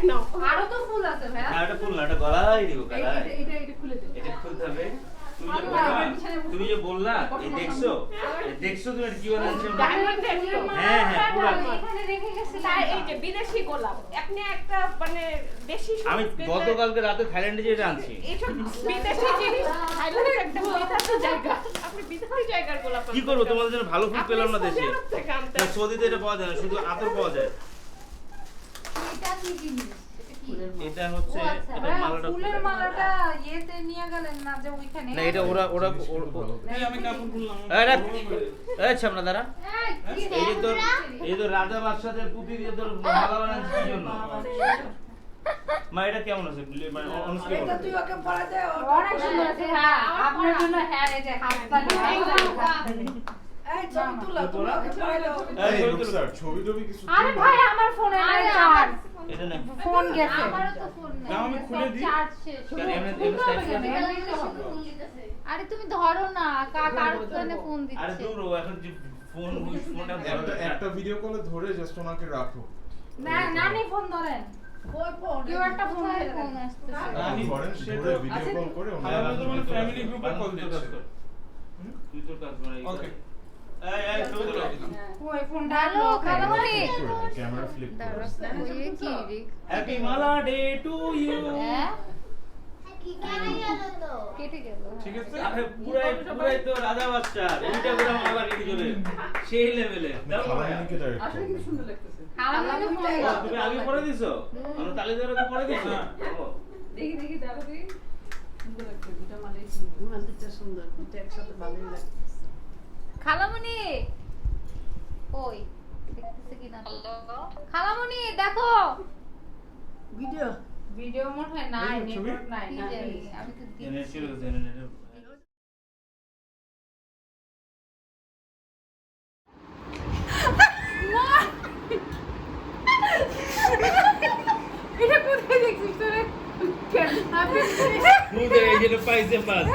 নাও। আরো তো ফুল আছে ভাই। না, এটা ফুল না, এটা গলায় দিব, গলায়। এটা খুলে দে এটা খুলতে হবে। তুমি যে বললা, এই দেখছো তুমি এটা কি বানাচ্ছো? ডায়মন্ডের তো। হ্যাঁ হ্যাঁ পুরো। এখানে রেখে গেছি তার এই যে বিদেশি গোলাপ আপনি একটা মানে দেশি আমি সংস্কৃতির- গতকালকে রাতে থাইল্যান্ডে যেটা আনছি। এইসব বিদেশি জিনিস থাইল্যান্ডের একটা বিদেশি জায়গা, আপনি বিদেশি জায়গার গোলাপ কি করবো, তোমাদের জন্য ভালো ফুল আপনি পেলাম না সৌদি দেশে। আরব থেকে আনতে না, সৌদিতে এটা পাওয়া যায় না, শুধু আতর পাওয়া যায়। এটা কি জিনিস? এটা হচ্ছে ও আচ্ছা, এটা মালাটা। ফুলের মালাটা ইয়েতে নিয়ে গেলেন না যে ওইখানে? না এটা ওরা এই আমি কাপড় খুললাম। এই ছামনা দাঁড়া। এই, কি এই তো রাজা বাদশাদের পুঁতি দিয়ে তোর মালা বানাচ্ছিস কি জন্য? মা এটা কেমন আছে? মানে অনুষ্কা এটা তুই ওকে পড়া দে অনেক সুন্দর আছে। হ্যাঁ আপনার জন্য হ্যাঁ এই যে হাততালি। এই ছবি তুলা তুমি ওকে পড়া দাও এই রুকসার ছবি টবি কিছু আরে ভাই আমার ফোনে নাই চার্জ। এটা না। ফোন গেছে। দাও, আমি খুলে দিই। চার্জ শেষ। কেন এমনি সাইজ আরে তুমি ধরো না, কার ফোনে ফোন আরে দিচ্ছে। দূর ও এখন যে ফোনটা একটা ভিডিও কলে ধরে জাস্ট ওনাকে রাখো। না নানি ফোন ধরেন। ওই ফোন কেউ একটা ফোন ফোন আসছে। আপনি ধরেন ধরে ভিডিও কল করে আমি তো মানে ফ্যামিলি গ্রুপে কল দিচ্ছি। তুই তোর কাজ করে। ওকে। এই ছবি তুলো। ওই ফোনটা হ্যালো খালামণি। ক্যামেরা ফ্লিপ করে। ওই কি রে? হ্যাপি মালা ডে টু ইউ। হ্যাঁ কেটে গেল। ঠিক আছে? আরে পুরাই তো রাজা বাদশা। দুইটা করে মালা কেটে চলে। সেই লেভেলে। খালামণিকে ডাইরেক্ট আসলে কি সুন্দর লাগতেছে খালামণি ফোন ও, তুমি আগে পড়ে দিছো? আমরা তালি ধরে তো পড়ে দিছো? ও। দেখি দেখি দাঁড়া দেখি সুন্দর লাগছে দুটো মালাই সুন্দর মালটা সুন্দর দুটো একসাথে ভালোই লাগছে খালামণি ওই দেখতেছে কিনা খালামণি দেখো ভিডিও ভিডিও মনে হয় নাই এই যে ছবি? নেটওয়ার্ক নাই কি না জানি? আমি তো জেনে দিচ্ছি। ছিল জেনে নিল। এটা কোথায় দেখছিস তোরে মুদে এই যেটা পাইছে পাস